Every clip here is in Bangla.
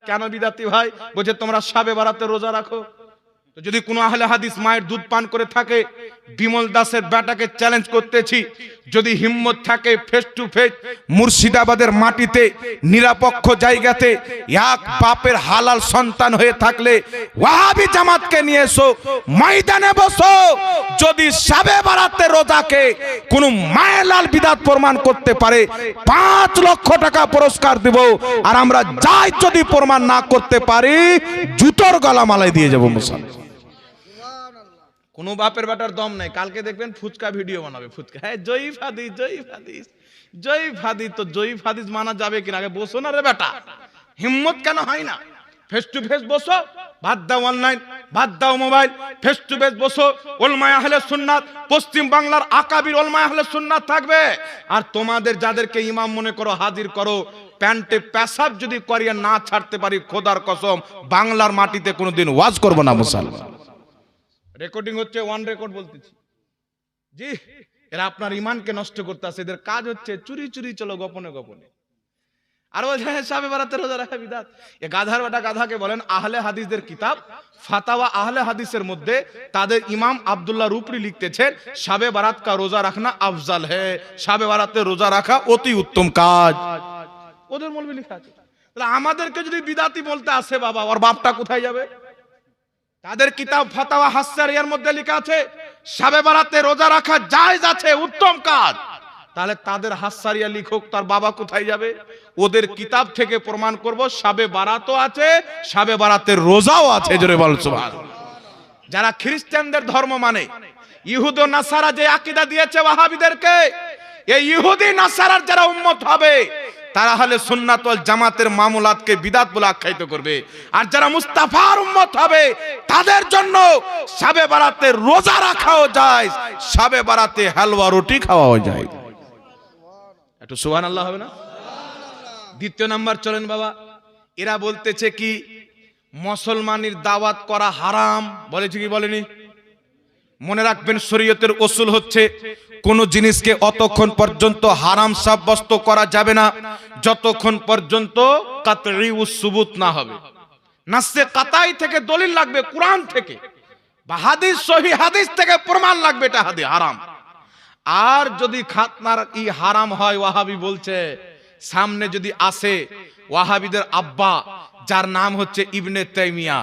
কেন বিদাতি ভাই? বলছে তোমরা শাবে বারাতে রোজা রাখো। তো যদি কোনো আহলে হাদিস মায়ের দুধ পান করে থাকে, বিমল দাসের বেটাকে চ্যালেঞ্জ করতেছি, যদি হিম্মত থাকে ফেস টু ফেস মুর্শিদাবাদের মাটিতে নিরপেক্ষ জায়গাতে এক বাপের হালাল সন্তান হয়ে থাকলে ওয়াহাবি জামাতকে নিয়ে এসো, ময়দানে বসো। যদি শাবে বারাতে রোজাকে কোনো মায়ের লাল বিদাত প্রমাণ করতে পারে 5 লক্ষ টাকা পুরস্কার দেব। আর আমরা যাই যদি প্রমাণ না করতে পারি জুতোর গলা মালাই দিয়ে যাবো মুসলমান। কোনো বাপের বেটার দম নাই। কালকে দেখবেন ফুচকা ভিডিও বানাবে, ফুচকা, হ্যাঁ জয়ীফ হাদিস, জয়ীফ হাদিস, জয়ীফ হাদিস। তো জয়ীফ হাদিস মানা যাবে কিনা আগে বসো না রে বেটা। হিম্মত কেন হয় না? ফেস টু ফেস বসো, বাদ দাও অনলাইন, বাদ দাও মোবাইল, ফেস টু ফেস বসো। উলমায়ে আহলে সুন্নাত, পশ্চিম বাংলার আকাবির উলমায়ে আহলে সুন্নাত থাকবে। আর তোমাদের যাদেরকে ইমাম মনে করো হাজির করো। প্যান্টে পেশাব যদি করিয়ে না ছাড়তে পারি খোদার কসম বাংলার মাটিতে কোনোদিন ওয়াজ করব না মুসলমান। রেকর্ডিং হচ্ছে, ওয়ান রেকর্ড বলতেছি জি। এরা আপনার ইমানকে নষ্ট করতে আসে। এদের কাজ হচ্ছে চুরি চুরি চলো গোপনে গোপনে। আর বলছে শাবে বারাতে রোজা রাখা বিদাত। এ গাধার বেটা গাধাকে বলেন আহলে হাদিসদের কিতাব ফাতাওয়া আহলে হাদিসের মধ্যে তাদের ইমাম আব্দুল্লাহ রুপরি লিখতেছেন শাবে বারাত কা রোজা রাখনা আফজাল হ্যায়, শাবে বারাতে রোজা রাখা অতি উত্তম কাজ। ওদের মৌলবি লেখা আছে। তাহলে আমাদেরকে যদি বিদাতি বলতে আসে বাবা, ওর বাপটা কোথায় যাবে? তাদের কিতাব ফাতাওয়া হাসারিয়ার মধ্যে লেখা আছে শাবে বারাতে রোজা রাখা জায়েজ আছে, উত্তম কাজ। তাহলে তাদের হাসারিয়া লিখক তার বাবা কোথায় যাবে? ওদের কিতাব থেকে প্রমাণ করব শাবে বারাতও আছে, শাবে বারাতের রোজাও আছে। জোরে বল সুবহানাল্লাহ। যারা খ্রিস্টানদের ধর্ম মানে, ইহুদ ও নাসারা যে আকীদা দিয়েছে ওয়াহাবিদেরকে, এই ইহুদি নাসারার যারা উম্মত হবে তারা হলে সুন্নাত ওয়াল জামাতের মামুলাতকে বিদাত বলে আখ্যায়িত করবে। আর যারা মুস্তাফার উম্মত হবে তাদের জন্য শাবে বারাতে রোজা রাখাও যায়, শাবে বারাতে হালুয়া রুটি খাওয়াও যায়। একটু সুবহানাল্লাহ হবে না? দ্বিতীয় নাম্বার চলেন বাবা, এরা বলতেছে কি মুসলমানের দাওয়াত করা হারাম। বলেছে কি বলেনি? মনে রাখবেন শরীয়তের উসুল হচ্ছে কোন জিনিসকে অতক্ষণ পর্যন্ত হারাম সাব্যস্ত করা যাবে না যতক্ষণ পর্যন্ত কাতঈ সুবুত না হবে। নাসে কাতাই থেকে দলিল লাগবে, কোরআন থেকে বা হাদিস, সহিহ হাদিস থেকে প্রমাণ লাগবে এটা হারাম। আর যদি খাতনার ই হারাম হয়, ওয়াহাবি বলছে সামনে যদি আসে ওয়াহাবিদের আব্বা যার নাম হচ্ছে ইবনে তাইমিয়া,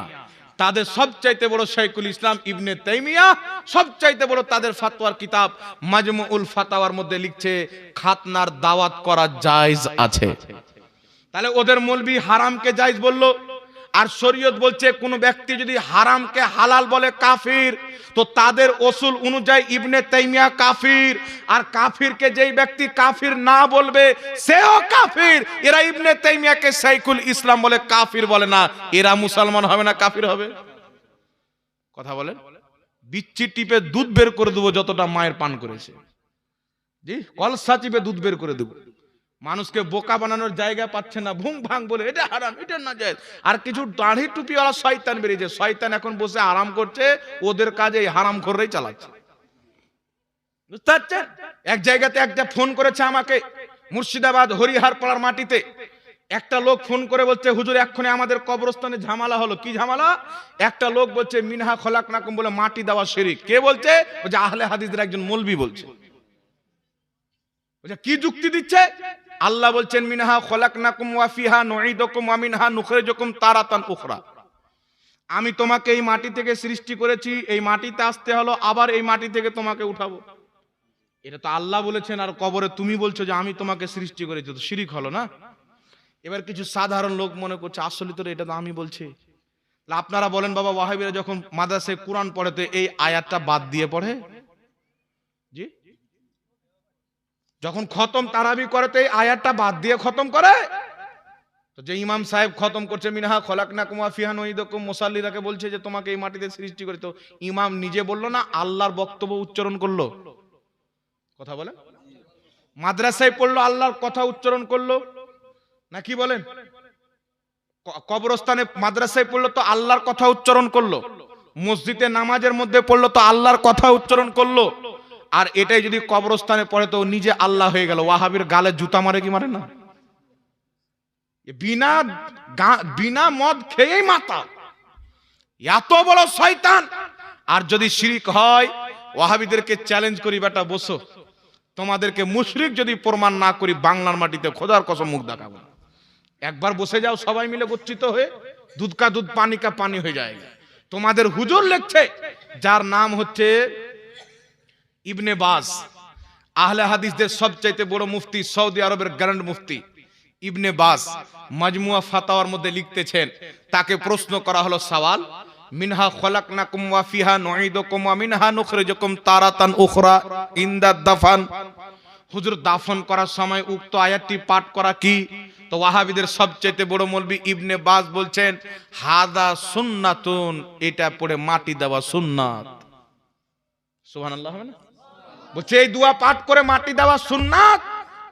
তাদের সবচাইতে বড় শাইখুল ইসলাম ইবনে তাইমিয়া, সবচাইতে বড় তাদের ফতোয়ার কিতাব মাজমুউল ফাতাওয়ার মধ্যে লিখছে খাতনার দাওয়াত করা জায়েজ আছে। তাহলে ওদের মৌলবি হারামকে জায়েজ বললো, আর শরীয়ত বলছে কোন ব্যক্তি যদি হারামকে হালাল বলে কাফির। তো তাদের উসুল অনুযায়ী ইবনে তাইমিয়া কাফির, আর কাফিরকে যেই ব্যক্তি কাফির না বলবে সেও কাফির। এরা ইবনে তাইমিয়াকে শাইখুল ইসলাম বলে, কাফির বলে না। এরা মুসলমান হবে না কাফির হবে? কথা বলেন। বিচ্ছি টিপে দুধ বের করে দেবো যতটা মায়ের পান করেছে। জি, কলসা চিপে দুধ বের করে দেবো। মানুষকে বোকা বানানোর জায়গা পাচ্ছে না, ভুং ভাং বলে এটা হারাম, এটা না জায়েজ। আর কিছু দাড়ি টুপিওয়ালা শয়তান বেরিয়েছে, শয়তান এখন বসে আরাম করছে, ওদের কাজে এই হারাম খোররাই চালাচ্ছে। বুঝতে পারছেন? এক জায়গাতে একটা ফোন করেছে আমাকে, মুর্শিদাবাদ হরিহার পাড়ার মাটিতে একটা লোক ফোন করে বলছে হুজুর এক্ষুনি আমাদের কবরস্থানে ঝামেলা হলো। কি ঝামেলা? একটা লোক বলছে মিনহা খলাকনাকুম বলে মাটি দেওয়া শিরক। কে বলছে? ওই যে আহলে হাদিসের একজন মৌলবি বলছে। কি যুক্তি দিচ্ছে? আল্লাহ বলছেন মিনহা খলাকনাকুম ওয়া ফিহা নুঈদুকুম ওয়া মিনহা নুখরিজুকুম তারাতান উখরা। আমি তোমাকে এই মাটি থেকে সৃষ্টি করেছি, এই মাটিতে আসতে হলো, আবার এই মাটি থেকে তোমাকে উঠাবো। এটা তো আল্লাহ বলেছেন, আর কবরে তুমি বলছো যে আমি তোমাকে সৃষ্টি করেছি, তো শিরক হলো না? এবার কিছু সাধারণ লোক মনে করছে আসলে তো এটা তো আমি বলছি। আপনারা বলেন বাবা, ওয়াহাবিরা যখন মাদ্রাসায় কোরআন পড়ে তো এই আয়াতটা বাদ দিয়ে পড়ে? জি, যখন খতম তারাবি করে তো এই আয়াতটা বাদ দিয়ে খতম করে? তো যে ইমাম সাহেব খতম করছে মিনহা খলাকনাকুম ওয়া ফিহা নুঈদুকুম, মুসাল্লিরাকে বলছে যে তোমাকে এই মাটিতে সৃষ্টি করে, তো ইমাম নিজে বললো না আল্লাহর বক্তব্য উচ্চারণ করলো? কথা বলেন। মাদ্রাসায় পড়লো আল্লাহর কথা উচ্চারণ করলো না? কি বলেন? কবরস্থানে মাদ্রাসায় পড়লো তো আল্লাহর কথা উচ্চারণ করলো, মসজিদে নামাজের মধ্যে পড়লো তো আল্লাহর কথা উচ্চারণ করলো। আর এটাই যদি কবরস্থানে পড়ে তো নিজে আল্লাহ হয়ে গেল। ওয়াহাবির গালে জুতা মারে কি মারে না? বিনা বিনা মদ খেয়েই মাতাল, এত বড় শয়তান। আর যদি শিরিক হয়, ওয়াহাবিদেরকে চ্যালেঞ্জ করি, বেটা বসো, তোমাদেরকে মুশরিক যদি প্রমাণ না করি বাংলার মাটিতে খোদার কসম মুখ দেখাবো। একবার বসে যাও সবাই মিলে গচ্ছিত হয়ে, দুধ কা দুধ পানি কা পানি হয়ে যায়। তোমাদের হুজুর লিখছে, যার নাম হচ্ছে ইবনে বাজ, আহলে হাদিসদের সবচাইতে বড় মুফতি, সৌদি আরবের গ্র্যান্ড মুফতি ইবনে বাজ মাজমুয়া ফাতাওয়ার মধ্যে লিখতেছেন, তাকে প্রশ্ন করা হলো সওয়াল, মিনহা খলাকনাকুম ওয়া ফিহা নুঈদুকুম ওয়া মিনহা নুখরিজুকুম তারাতান উখরা ইনদা দাফান। হুজুর, দাফন করার সময় উক্ত আয়াতটি পাঠ করা কি? তো ওয়াহাবিদের সবচেয়ে বড় মৌলবি ইবনে বাজ বলছেন, হাদা সুন্নাতুন, এটা পড়ে মাটি দেওয়া সুন্নাত। সুবহানাল্লাহ। বলছে এই দোয়া পাঠ করে মাটি দেওয়া সুন্নাত।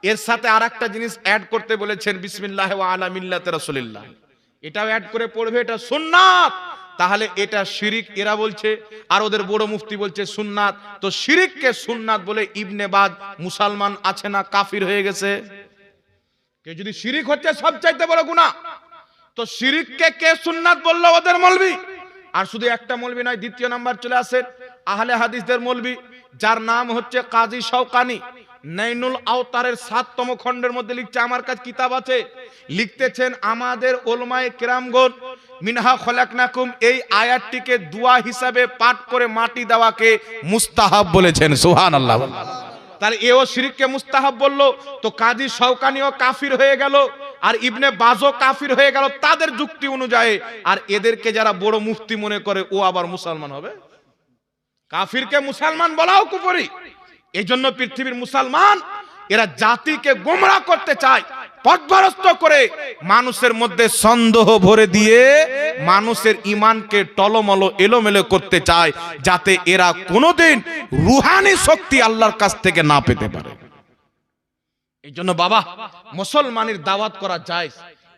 এর সাথে আরেকটা জিনিস অ্যাড করতে বলেছেন, বিসমিল্লাহ ওয়া আলা মিল্লাতি রাসূলিল্লাহ, এটাও অ্যাড করে পড়বে, এটা সুন্নাত। তাহলে এটা শিরিক এরা বলছে, আর ওদের বড় মুফতি বলছে সুন্নাত। তো শিরিককে সুন্নাত বলে ইবনে বাজ মুসলমান আছে না কাফির হয়ে গেছে? কে যদি শিরিক হচ্ছে সবচাইতে বড় গুনাহ, তো শিরিককে কে সুন্নাত বললো? ওদের মৌলবি। আর শুধু একটা মৌলবি নয়, দ্বিতীয় নাম্বার চলে আসে আহলে হাদিসদের মৌলবি, যার নাম হচ্ছে কাজী শওকানি। নাইনুল আওতারের 7তম খণ্ডের মধ্যে লিখছে, আমার কাছে কিতাব আছে, লিখতেছেন আমাদের উলামায়ে কেরামগণ মিনহা খলাকনাকুম এই আয়াতটিকে দোয়া হিসাবে পাঠ করে মাটি দেওয়াকে মুস্তাহাব বলেছেন। সুবহানাল্লাহ। তাহলে এও শিরককে মুস্তাহাব বললো, তো কাজী শওকানিও কাফির হয়ে গেল, আর ইবনে বাজও কাফির হয়ে গেল তাদের যুক্তি অনুযায়ী। আর এদেরকে যারা বড় মুফতি মনে করে, ও আবার মুসলমান হবে? কাফিরকে মুসলমান বলাও কুফরি। এই জন্য পৃথিবীর মুসলমান এরা জাতিকে গোমরাহ করতে চায়, পথভ্রষ্ট করে মানুষের মধ্যে সন্দেহ ভরে দিয়ে মানুষের ঈমানকে টলমলো এলোমেলো করতে চায়, যাতে এরা কোনোদিন রুহানি শক্তি আল্লাহর কাছ থেকে না পেতে পারে। এই জন্য বাবা, মুসলমানের দাওয়াত করা যায়।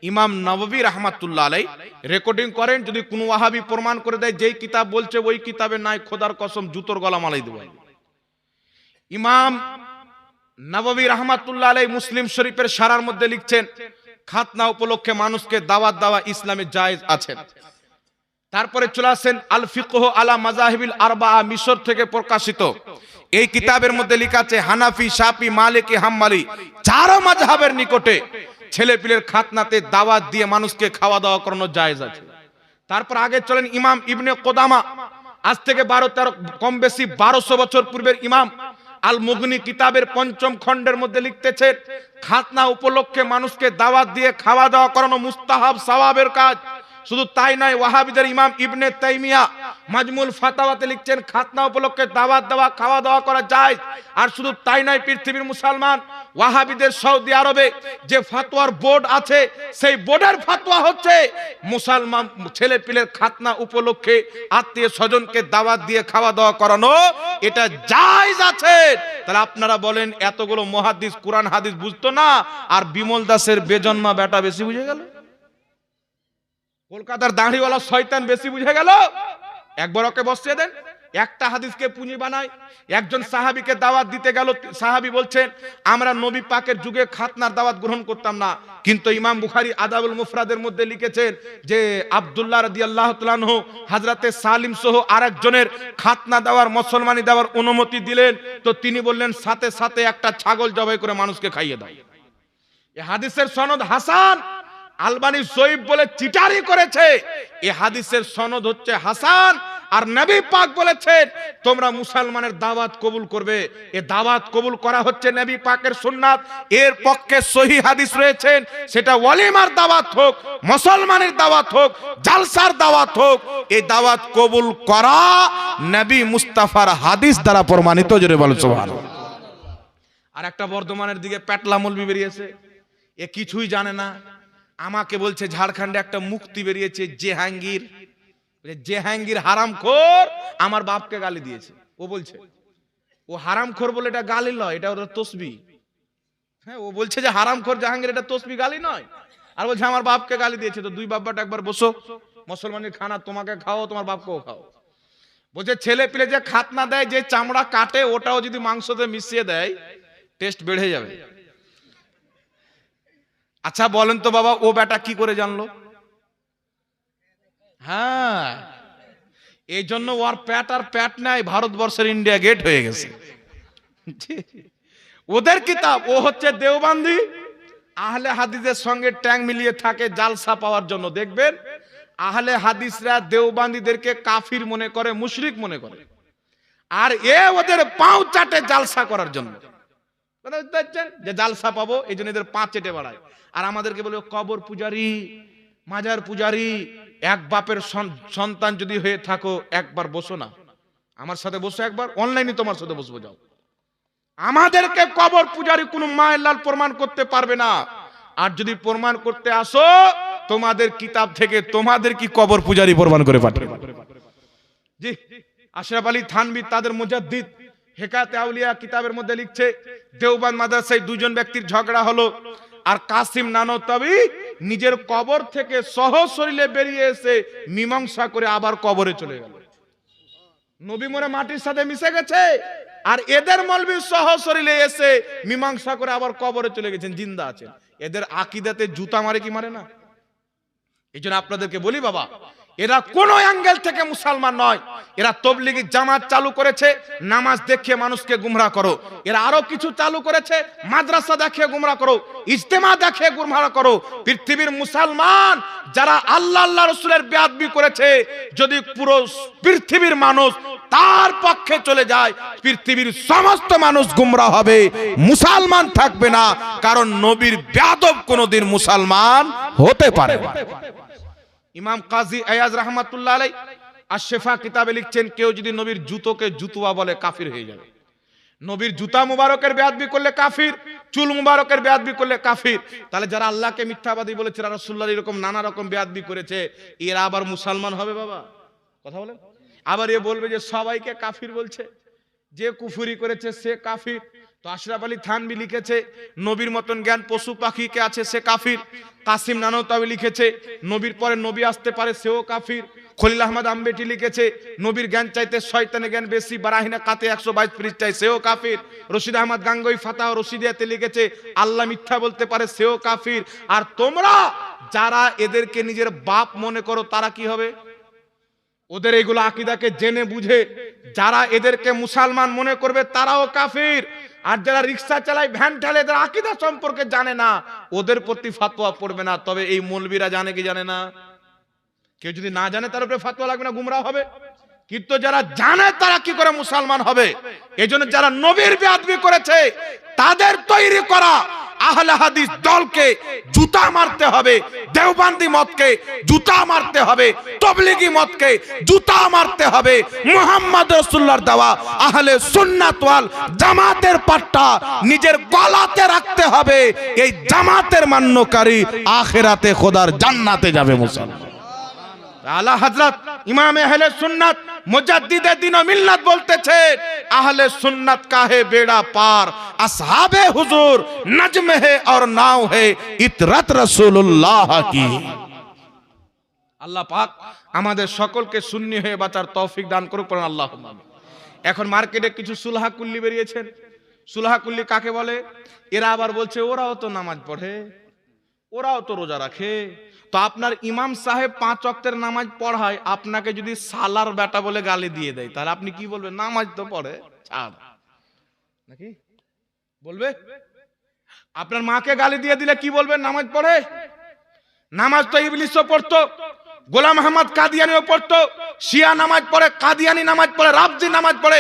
ইমাম নববী রাহমাতুল্লাহ আলাইহি রেকর্ডিং করেন, যদি কোনো ওয়াহাবি প্রমাণ করে দেয় যেই কিতাব বলছে ওই কিতাবে নাই, খোদার কসম জুতোর গলা মালাই দেব। ইমাম নববী রাহমাতুল্লাহ আলাইহি মুসলিম শরীফের শারার মধ্যে লিখছেন, খাতনা উপলক্ষে মানুষকে দাওয়াত দেওয়া ইসলামে জায়েজ আছে। তারপরে চলে আসেন আল ফিকহ আলা মাযাহিবিল আরবাআ, মিশর থেকে প্রকাশিত। এই কিতাবের মধ্যে লেখা আছে, হানাফি, শাফি, মালিকি, হাম্বলি চারো মাযহাবের নিকটে ছেলে পিলের খাতনাতে দাওয়াত দিয়ে মানুষকে খাওয়া দাওয়া করানো জায়েজ আছে। তারপর আগে চলেন ইমাম ইবনে কুদামা, আজ থেকে 12-13 কম বেশি 1200 বছর পূর্বের ইমাম, আল মুগনি কিতাবের 5ম খণ্ডের মধ্যে লিখতেছেন, খাতনা উপলক্ষে মানুষকে দাওয়াত দিয়ে খাওয়া দাওয়া করানো মুস্তাহাব, সওয়াবের কাজ। শুধু তাই নয়, ওয়াহাবিদের ইমাম ইবনে তাইমিয়া মাজমুল ফাতাওয়াতে লিখছেন, খাতনা উপলক্ষে দাওয়াত দেওয়া খাওয়া দাওয়া করা যায়। আর শুধু তাই নয়, পৃথিবীর মুসলমান ওয়াহাবিদের সৌদি আরবে যে ফাতোয়ার বোর্ড আছে, সেই বোর্ডের ফাতোয়া হচ্ছে মুসলমান ছেলে পিলের খাতনা উপলক্ষে আত্মীয় স্বজনকে দাওয়াত দিয়ে খাওয়া দাওয়া করানো এটা জায়েজ আছে। তাহলে আপনারা বলেন, এতগুলো মুহাদ্দিস কুরআন হাদিস বুঝতো না, আর বিমল দাসের বেজন্মা বেটা বেশি বুঝে গেল? কলকাতার দাড়িওয়ালা শয়তান বেশি বুঝে গেল? একবার ওকে বসিয়ে দেন, একটা হাদিসকে পুঁজি বানায়। একজন সাহাবীকে দাওয়াত দিতে গেল, সাহাবী বলছেন, আমরা নবী পাকের যুগে খাতনার দাওয়াত গ্রহণ করতাম না, কিন্তু ইমাম বুখারী আদাবুল মুফরাদের মধ্যে লিখেছেন যে আব্দুল্লাহ রাদিয়াল্লাহু তাআলা আনহু হযরতে সালিম সহ আরেকজনের খাতনা দেওয়ার, মুসলমানি দেওয়ার অনুমতি দিলেন। তো তিনি বললেন, সাথে সাথে একটা ছাগল জবাই করে মানুষকে খাইয়ে দাও। এই হাদিসের সনদ হাসান। আলবানী সহিহ বলে চিটারি করেছে, এই হাদিসের সনদ হচ্ছে হাসান। আর নবী পাক বলেছেন, তোমরা মুসলমানের দাওয়াত কবুল করবে। এই দাওয়াত কবুল করা হচ্ছে নবী পাকের সুন্নাত। এর পক্ষে সহিহ হাদিস রয়েছেন, সেটা ওয়ালিমার দাওয়াত হোক, মুসলমানের দাওয়াত হোক, জালসার দাওয়াত হোক, এই দাওয়াত কবুল করা নবী মুস্তাফার হাদিস দ্বারা প্রমাণিত। জোরে বলো সুবহানাল্লাহ। আর একটা বর্ধমানের দিকে পেটলা মৌলবি বেরিয়েছে, এ কিছুই জানে না। আমাকে বলছে ঝাড়খণ্ডে একটা মুক্তি বেরিয়েছে জেহাঙ্গীর, জেহাঙ্গীর হারামখোর, আমার বাপকে গালি দিয়েছে। ও বলছে ও হারামখোর বলে এটা গালি নয়, এটা ওর তসবিহ। হ্যাঁ, ও বলছে যে হারামখোর জাহাঙ্গীর, এটা তসবিহ, গালি নয়। আর বলছে আমার বাপকে গালি দিয়েছে। তো দুই বাপ্পাটা একবার বসো, মুসলমানের খানা তোমাকে খাও, তোমার বাপকেও খাও। বলছে ছেলে পিলে যে খাতনা দেয়, যে চামড়া কাটে, ওটাও যদি মাংসতে মিশিয়ে দেয়, টেস্ট বেড়ে যাবে। আচ্ছা বলেন তো বাবা, ও বেটা কি করে জানলো? হ্যাঁ, এই জন্য ওর প্যাট আর প্যাট নাই, ভারতবর্ষের ইন্ডিয়া গেট হয়ে গেছে। ওদের কিতাব, ও হচ্ছে দেওবন্দি, আহলে হাদিসের সঙ্গে ট্যাং মিলিয়ে থাকে জালসা পাওয়ার জন্য। দেখবেন আহলে হাদিসরা দেওবন্দিদেরকে কাফির মনে করে, মুশরিক মনে করে, আর এ ওদের পাও চাটে জালসা করার জন্য। যে জালসা পাবো এই জন্য এদের পা চেটে বেড়ায়। আর আমাদেরকে বলে কবর পূজারি, মাজার পূজারি। এক বাপের সন্তান যদি হয়ে থাকো, একবার বসো না আমার সাথে, বসো একবার, অনলাইনে তোমার সাথে বসবো, যাও। আমাদেরকে কবর পূজারি কোন মায়ের লাল প্রমাণ করতে পারবে না। আর যদি প্রমাণ করতে আসো, তোমাদের কিতাব থেকে তোমাদের কি কবর পূজারি প্রমাণ করে পাঠাবে। জি, আশরাফ আলী থানভী তাদের মুজাদ্দিদ হেকায়াতে আউলিয়া কিতাবের মধ্যে লিখছে, দেওবন্দ মাদ্রাসায় দুজন ব্যক্তির ঝগড়া হলো, আর কাসিম নানতাবি নিজের কবর থেকে সহশরীরে বেরিয়ে এসে মীমাংসা করে আবার কবরে চলে গেল। নবী মরে মাটির সাথে মিশে গেছে, আর এদের মৌলবি সহশরীরে এসে মীমাংসা করে আবার কবরে চলে গেছেন, জিন্দা আছেন। এদের আকীদাতে জুতা মারে কি মারে না? এই জন্য আপনাদেরকে বলি বাবা, এরা কোন অ্যাঙ্গেল থেকে মুসলমান নয়। এরা তবলিগি জামাত চালু করেছে, নামাজ দেখিয়ে মানুষকে গুমরাহ করো। এরা আরো কিছু চালু করেছে, মাদ্রাসা দেখিয়ে গুমরাহ করো, ইজতেমা দেখিয়ে গুমরাহ করো। পৃথিবীর মুসলমান যারা আল্লাহ আল্লাহ রাসূলের বেয়াদবি করেছে, যদি পুরো পৃথিবীর মানুষ তার পক্ষে চলে যায়, পৃথিবীর সমস্ত মানুষ গুমরাহ হবে, মুসলমান থাকবে না। কারণ নবীর বেয়াদব কোনদিন মুসলমান হতে পারে না। ইমাম কাজী আয়াজ রাহমাতুল্লাহ আলাইহি আশ-শিফা কিতাবে লিখছেন, কেউ যদি নবীর জুতোকে জুতুয়া বলে কাফির হয়ে যাবে। নবীর জুতা মুবারকের বেয়াদবি করলে কাফির, চুল মুবারকের বেয়াদবি করলে কাফির। তাহলে যারা আল্লাহকে মিথ্যাবাদী বলেছে, রাসূলুল্লাহর এরকম নানা রকম বেয়াদবি করেছে, এরা আবার মুসলমান হবে বাবা? কথা বলেন। আবার এ বলবে যে সবাইকে কাফির বলছে, যে কুফরি করেছে সে কাফির। তো আশরাফ আলী থানভী লিখেছে, নবীর মতন জ্ঞান পশু পাখিকে আছে সে কাফির। কাসিম নানতাবি লিখেছে, নবীর পরে নবী আসতে পারে সেও কাফির। খলিল আহমদ আম্বেটি লিখেছে, নবীর জ্ঞান চাইতে শয়তানের জ্ঞান বেশি, বারাহিনা কাতে 122 পৃষ্ঠায়, সেও কাফির। রশিদ আহমদ গাঙ্গুই ফাতাহ রশিদিয়াতে লিখেছে, আল্লাহ মিথ্যা বলতে পারে সেও কাফির। আর তোমরা যারা এদেরকে নিজের বাপ মনে করো, তারা কি হবে? ওদের এইগুলো আকীদাকে জেনে বুঝে যারা এদেরকে মুসলমান মনে করবে, তারাও কাফির। আর যারা রিকশা চালায়, ভ্যান ঠেলে, এদের আকীদা সম্পর্কে জানে না, ওদের প্রতি ফতোয়া পড়বে না। তবে এই মৌলবীরা জানে কি জানে না? কেউ যদি না জানে তার উপরে ফতোয়া লাগবে না, গুমরাহ হবে। কিন্তু যারা জানে তারা কি করে মুসলমান হবে? এজন্য যারা নবীর বেয়াদবি করেছে, তাদের তৈরি করা আহলে হাদিস দলকে জুতা মারতে হবে, দেওবন্দি মতকে জুতা মারতে হবে, তবলিগি মতকে জুতা মারতে হবে। মুহাম্মদ রাসূলুল্লাহর দেওয়া আহলে সুন্নাত ওয়াল জামাতের পাট্টা নিজের গলাতে রাখতে হবে। এই জামাতের মান্যকারী আখিরাতে খোদার জান্নাতে যাবে মুসলমান। আলা হযরত ইমাম আহলে সুন্নাত মুজাদ্দিদে দ্বীন ও মিল্লাত বলতেছে, আহলে সুন্নাত কা হে বেড়া পার, আসহাবে হুজুর নজম হে और नाव है इतरत রাসূলুল্লাহ কি। আল্লাহ পাক আমাদের সকলকে সুন্নি হয়ে বাঁচার তৌফিক দান করুক, পড়ুন আল্লাহুম্মা আমিন। এখন মার্কেটে কিছু সুলহা কুল্লি বেরিয়েছেন। সুলহা কুল্লি কাকে বলে? এরা আবার বলছে ওরাও তো নামাজ পড়ে, ওরাও তো রোজা রাখে। তো আপনার ইমাম সাহেব 5 ওয়াক্তের নামাজ পড়ায়, আপনাকে যদি সালার বেটা বলে গালি দিয়ে দেয়, তাহলে আপনি কি বলবেন? নামাজ তো পড়ে, ছাড় নাকি বলবে? আপনার মাকে গালি দিয়ে দিলে কি বলবেন? নামাজ পড়ে। নামাজ তো ইবলিসও পড়তো, গোলাম আহমদ কাদিয়ানিও পড়তো, শিয়া নামাজ পড়ে, কাদিয়ানি নামাজ পড়ে, রাবজি নামাজ পড়ে।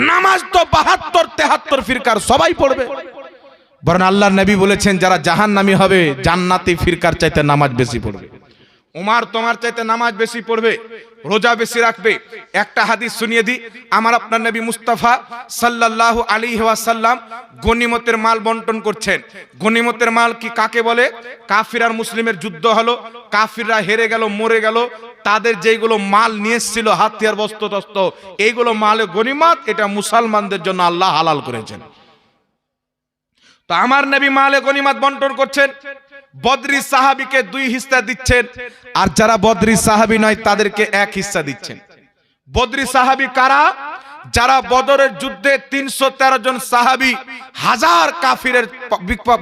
নামাজ তো 72-73 ফিরকার সবাই পড়বে। বরং আল্লাহর নবী বলেছেন, যারা জাহান্নামী হবে জান্নাতি ফিরকার চাইতে নামাজ বেশি পড়বে। উমার তোমার চাইতে নামাজ বেশি পড়বে, রোজা বেশি রাখবে। একটা হাদিস শুনিয়ে দিই। আমার আপনার নবী মুস্তাফা সাল্লাল্লাহু আলাইহি ওয়াসাল্লাম গনিমতের মাল বন্টন করছেন। গনিমতের মাল কি কাকে বলে? কাফির আর মুসলিমের যুদ্ধ হলো, কাফিররা হেরে গেল, মরে গেল, তাদের যেগুলো মাল নিয়ে এসেছিল, হাতিয়ার বস্ত্র তস্ত্র, এইগুলো মালে গনিমত, এটা মুসলমানদের জন্য আল্লাহ হালাল করেছেন। তো আমার নবী মালে গনিমত বন্টন করছেন। বদরি সাহাবীকে 2 হিস্সা দিচ্ছেন, আর যারা বদরি সাহাবী নয় তাদেরকে 1 হিস্সা দিচ্ছেন। বদরি সাহাবী কারা? যারা বদরের যুদ্ধে 313 জন সাহাবী হাজার কাফিরের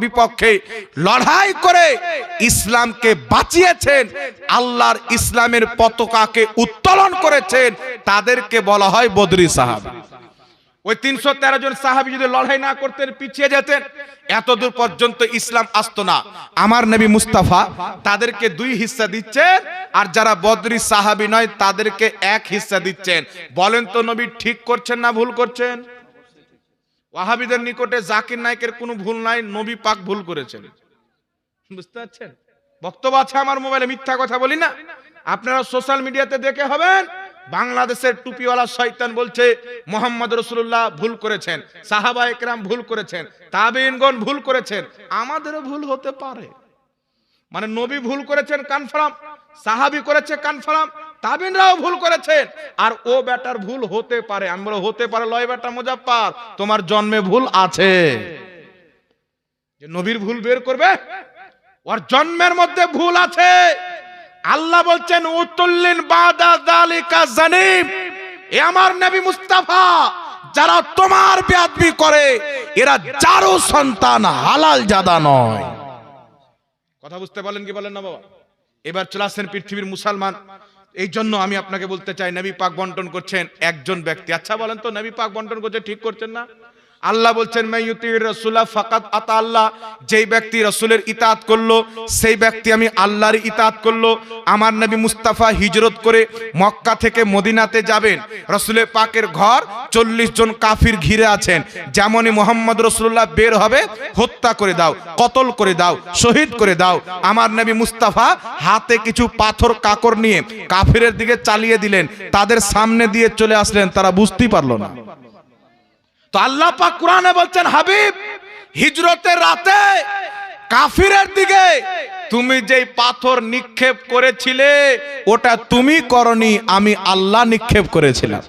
বিপক্ষে লড়াই করে ইসলামকে বাঁচিয়েছেন, আল্লাহর ইসলামের পতাকাকে উত্তোলন করেছেন, তাদেরকে বলা হয় বদরি সাহাবী। ওই 313 জন সাহাবী যদি লড়াই না করতেন, পিছিয়ে যেতেন, এতদূর পর্যন্ত ইসলাম আসতো না। আমার নবী মুস্তাফা তাদেরকে 2 হিস্সা দিচ্ছেন, আর যারা বদরি সাহাবী নয় তাদেরকে 1 হিস্সা দিচ্ছেন। বলেন তো নবী ঠিক করছেন না ভুল করছেন? ওয়াহাবীদের নিকটে জাকির নায়েকের কোনো ভুল নাই, নবী পাক ভুল করেছেন। বুঝতে পারছেন? বক্তব্য আছে আমার মোবাইলে, মিথ্যা কথা বলি না। আপনারা সোশ্যাল মিডিয়াতে দেখে হবেন, বাংলাদেশের টুপিওয়ালা শয়তান বলছে মুহাম্মদ রাসূলুল্লাহ ভুল করেছেন, সাহাবায়ে কেরাম ভুল করেছেন, তাবেঈনগণ ভুল করেছেন। আমাদেরও ভুল হতে পারে, মানে নবী ভুল করেছেন কনফার্ম, সাহাবী করেছে কনফার্ম, তাবেঈনরাও ভুল করেছেন, আর ও বেটার ভুল হতে পারে। আমি বলে হতে পারে লয় বেটা মুজাফফর, তোমার জন্মে ভুল আছে। যে নবীর ভুল বের করবে, ওর জন্মের মধ্যে ভুল আছে। আল্লাহ বলছেন উতুল্লিন বাদা যালিকা জানিম, এ আমার নবী মুস্তাফা, যারা তোমার বেয়াদবি করে এরা যারও সন্তান হালাল জাদা নয়। কথা বুঝতে পারলেন কি বলেন না বাবা? এবার চলে আসেন পৃথিবীর মুসলমান। এই জন্য আমি আপনাকে বলতে চাই, নবী পাক বন্টন করছেন একজন ব্যক্তি। আচ্ছা বলেন তো, নবী পাক বন্টন করছে ঠিক করছেন না? আল্লাহ বলছেন মাইয়ুতির রাসূলা ফাকাত আতা আল্লাহ, যেই ব্যক্তি রাসূলের ইতাআত করলো সেই ব্যক্তি আমি আল্লাহর ইতাআত করলো। আমার নবী মুস্তাফা হিজরত করে মক্কা থেকে মদিনাতে যাবেন, রাসূলের পাকের ঘর 40 জন কাফির ঘিরে আছেন। যেমনই মুহাম্মদ রাসূলুল্লাহ বের হবে, হত্যা করে দাও, কতল করে দাও, শহীদ করে দাও। আমার নবী মুস্তাফা হাতে কিছু পাথর কাকর নিয়ে কাফিরের দিকে চালিয়ে দিলেন, তাদের সামনে দিয়ে চলে আসলেন, তারা বুঝতেই পারলো না। তো আল্লাহ পাক কোরআনে বলছেন, হাবিব হিজরতের রাতে কাফিরের দিকে তুমি যেই পাথর নিক্ষেপ করেছিলে ওটা তুমি করনি, আমি আল্লাহ নিক্ষেপ করেছিলাম।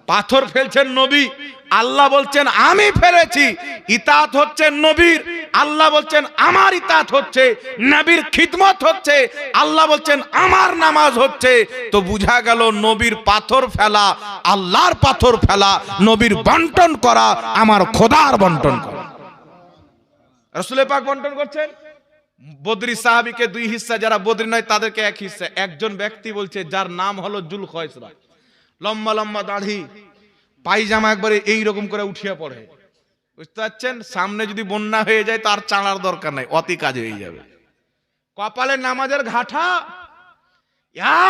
পাথর ফেলছেন নবী, আল্লাহ বলছেন আমি ফেলেছি। ইতাআত হচ্ছে নবীর, আল্লাহ বলছেন আমার ইতাআত হচ্ছে, নবীর খিদমত হচ্ছে, আল্লাহ বলছেন আমার নামাজ হচ্ছে। তো বুঝা গেল নবীর পাথর ফেলা আল্লাহর পাথর ফেলা, নবীর বন্টন করা আমার খোদার বন্টন করা। রাসূল পাক বন্টন করছেন। বদরি সাহাবীকে 2 হিস্সা, যারা বদরি নয় তাদেরকে 1 হিস্সা। একজন ব্যক্তি বলছে যার নাম হলো জুলখয়সরা, লম্বা লম্বা দাড়ি, পায়জামা একবারে এইরকম করে উঠিয়া পড়ে। বুঝতে পারছেন? সামনে যদি বন্যা হয়ে যায় তার চালার দরকার নাই, অতি কাজ হয়ে যাবে। কপালে নামাজের ঘাটা।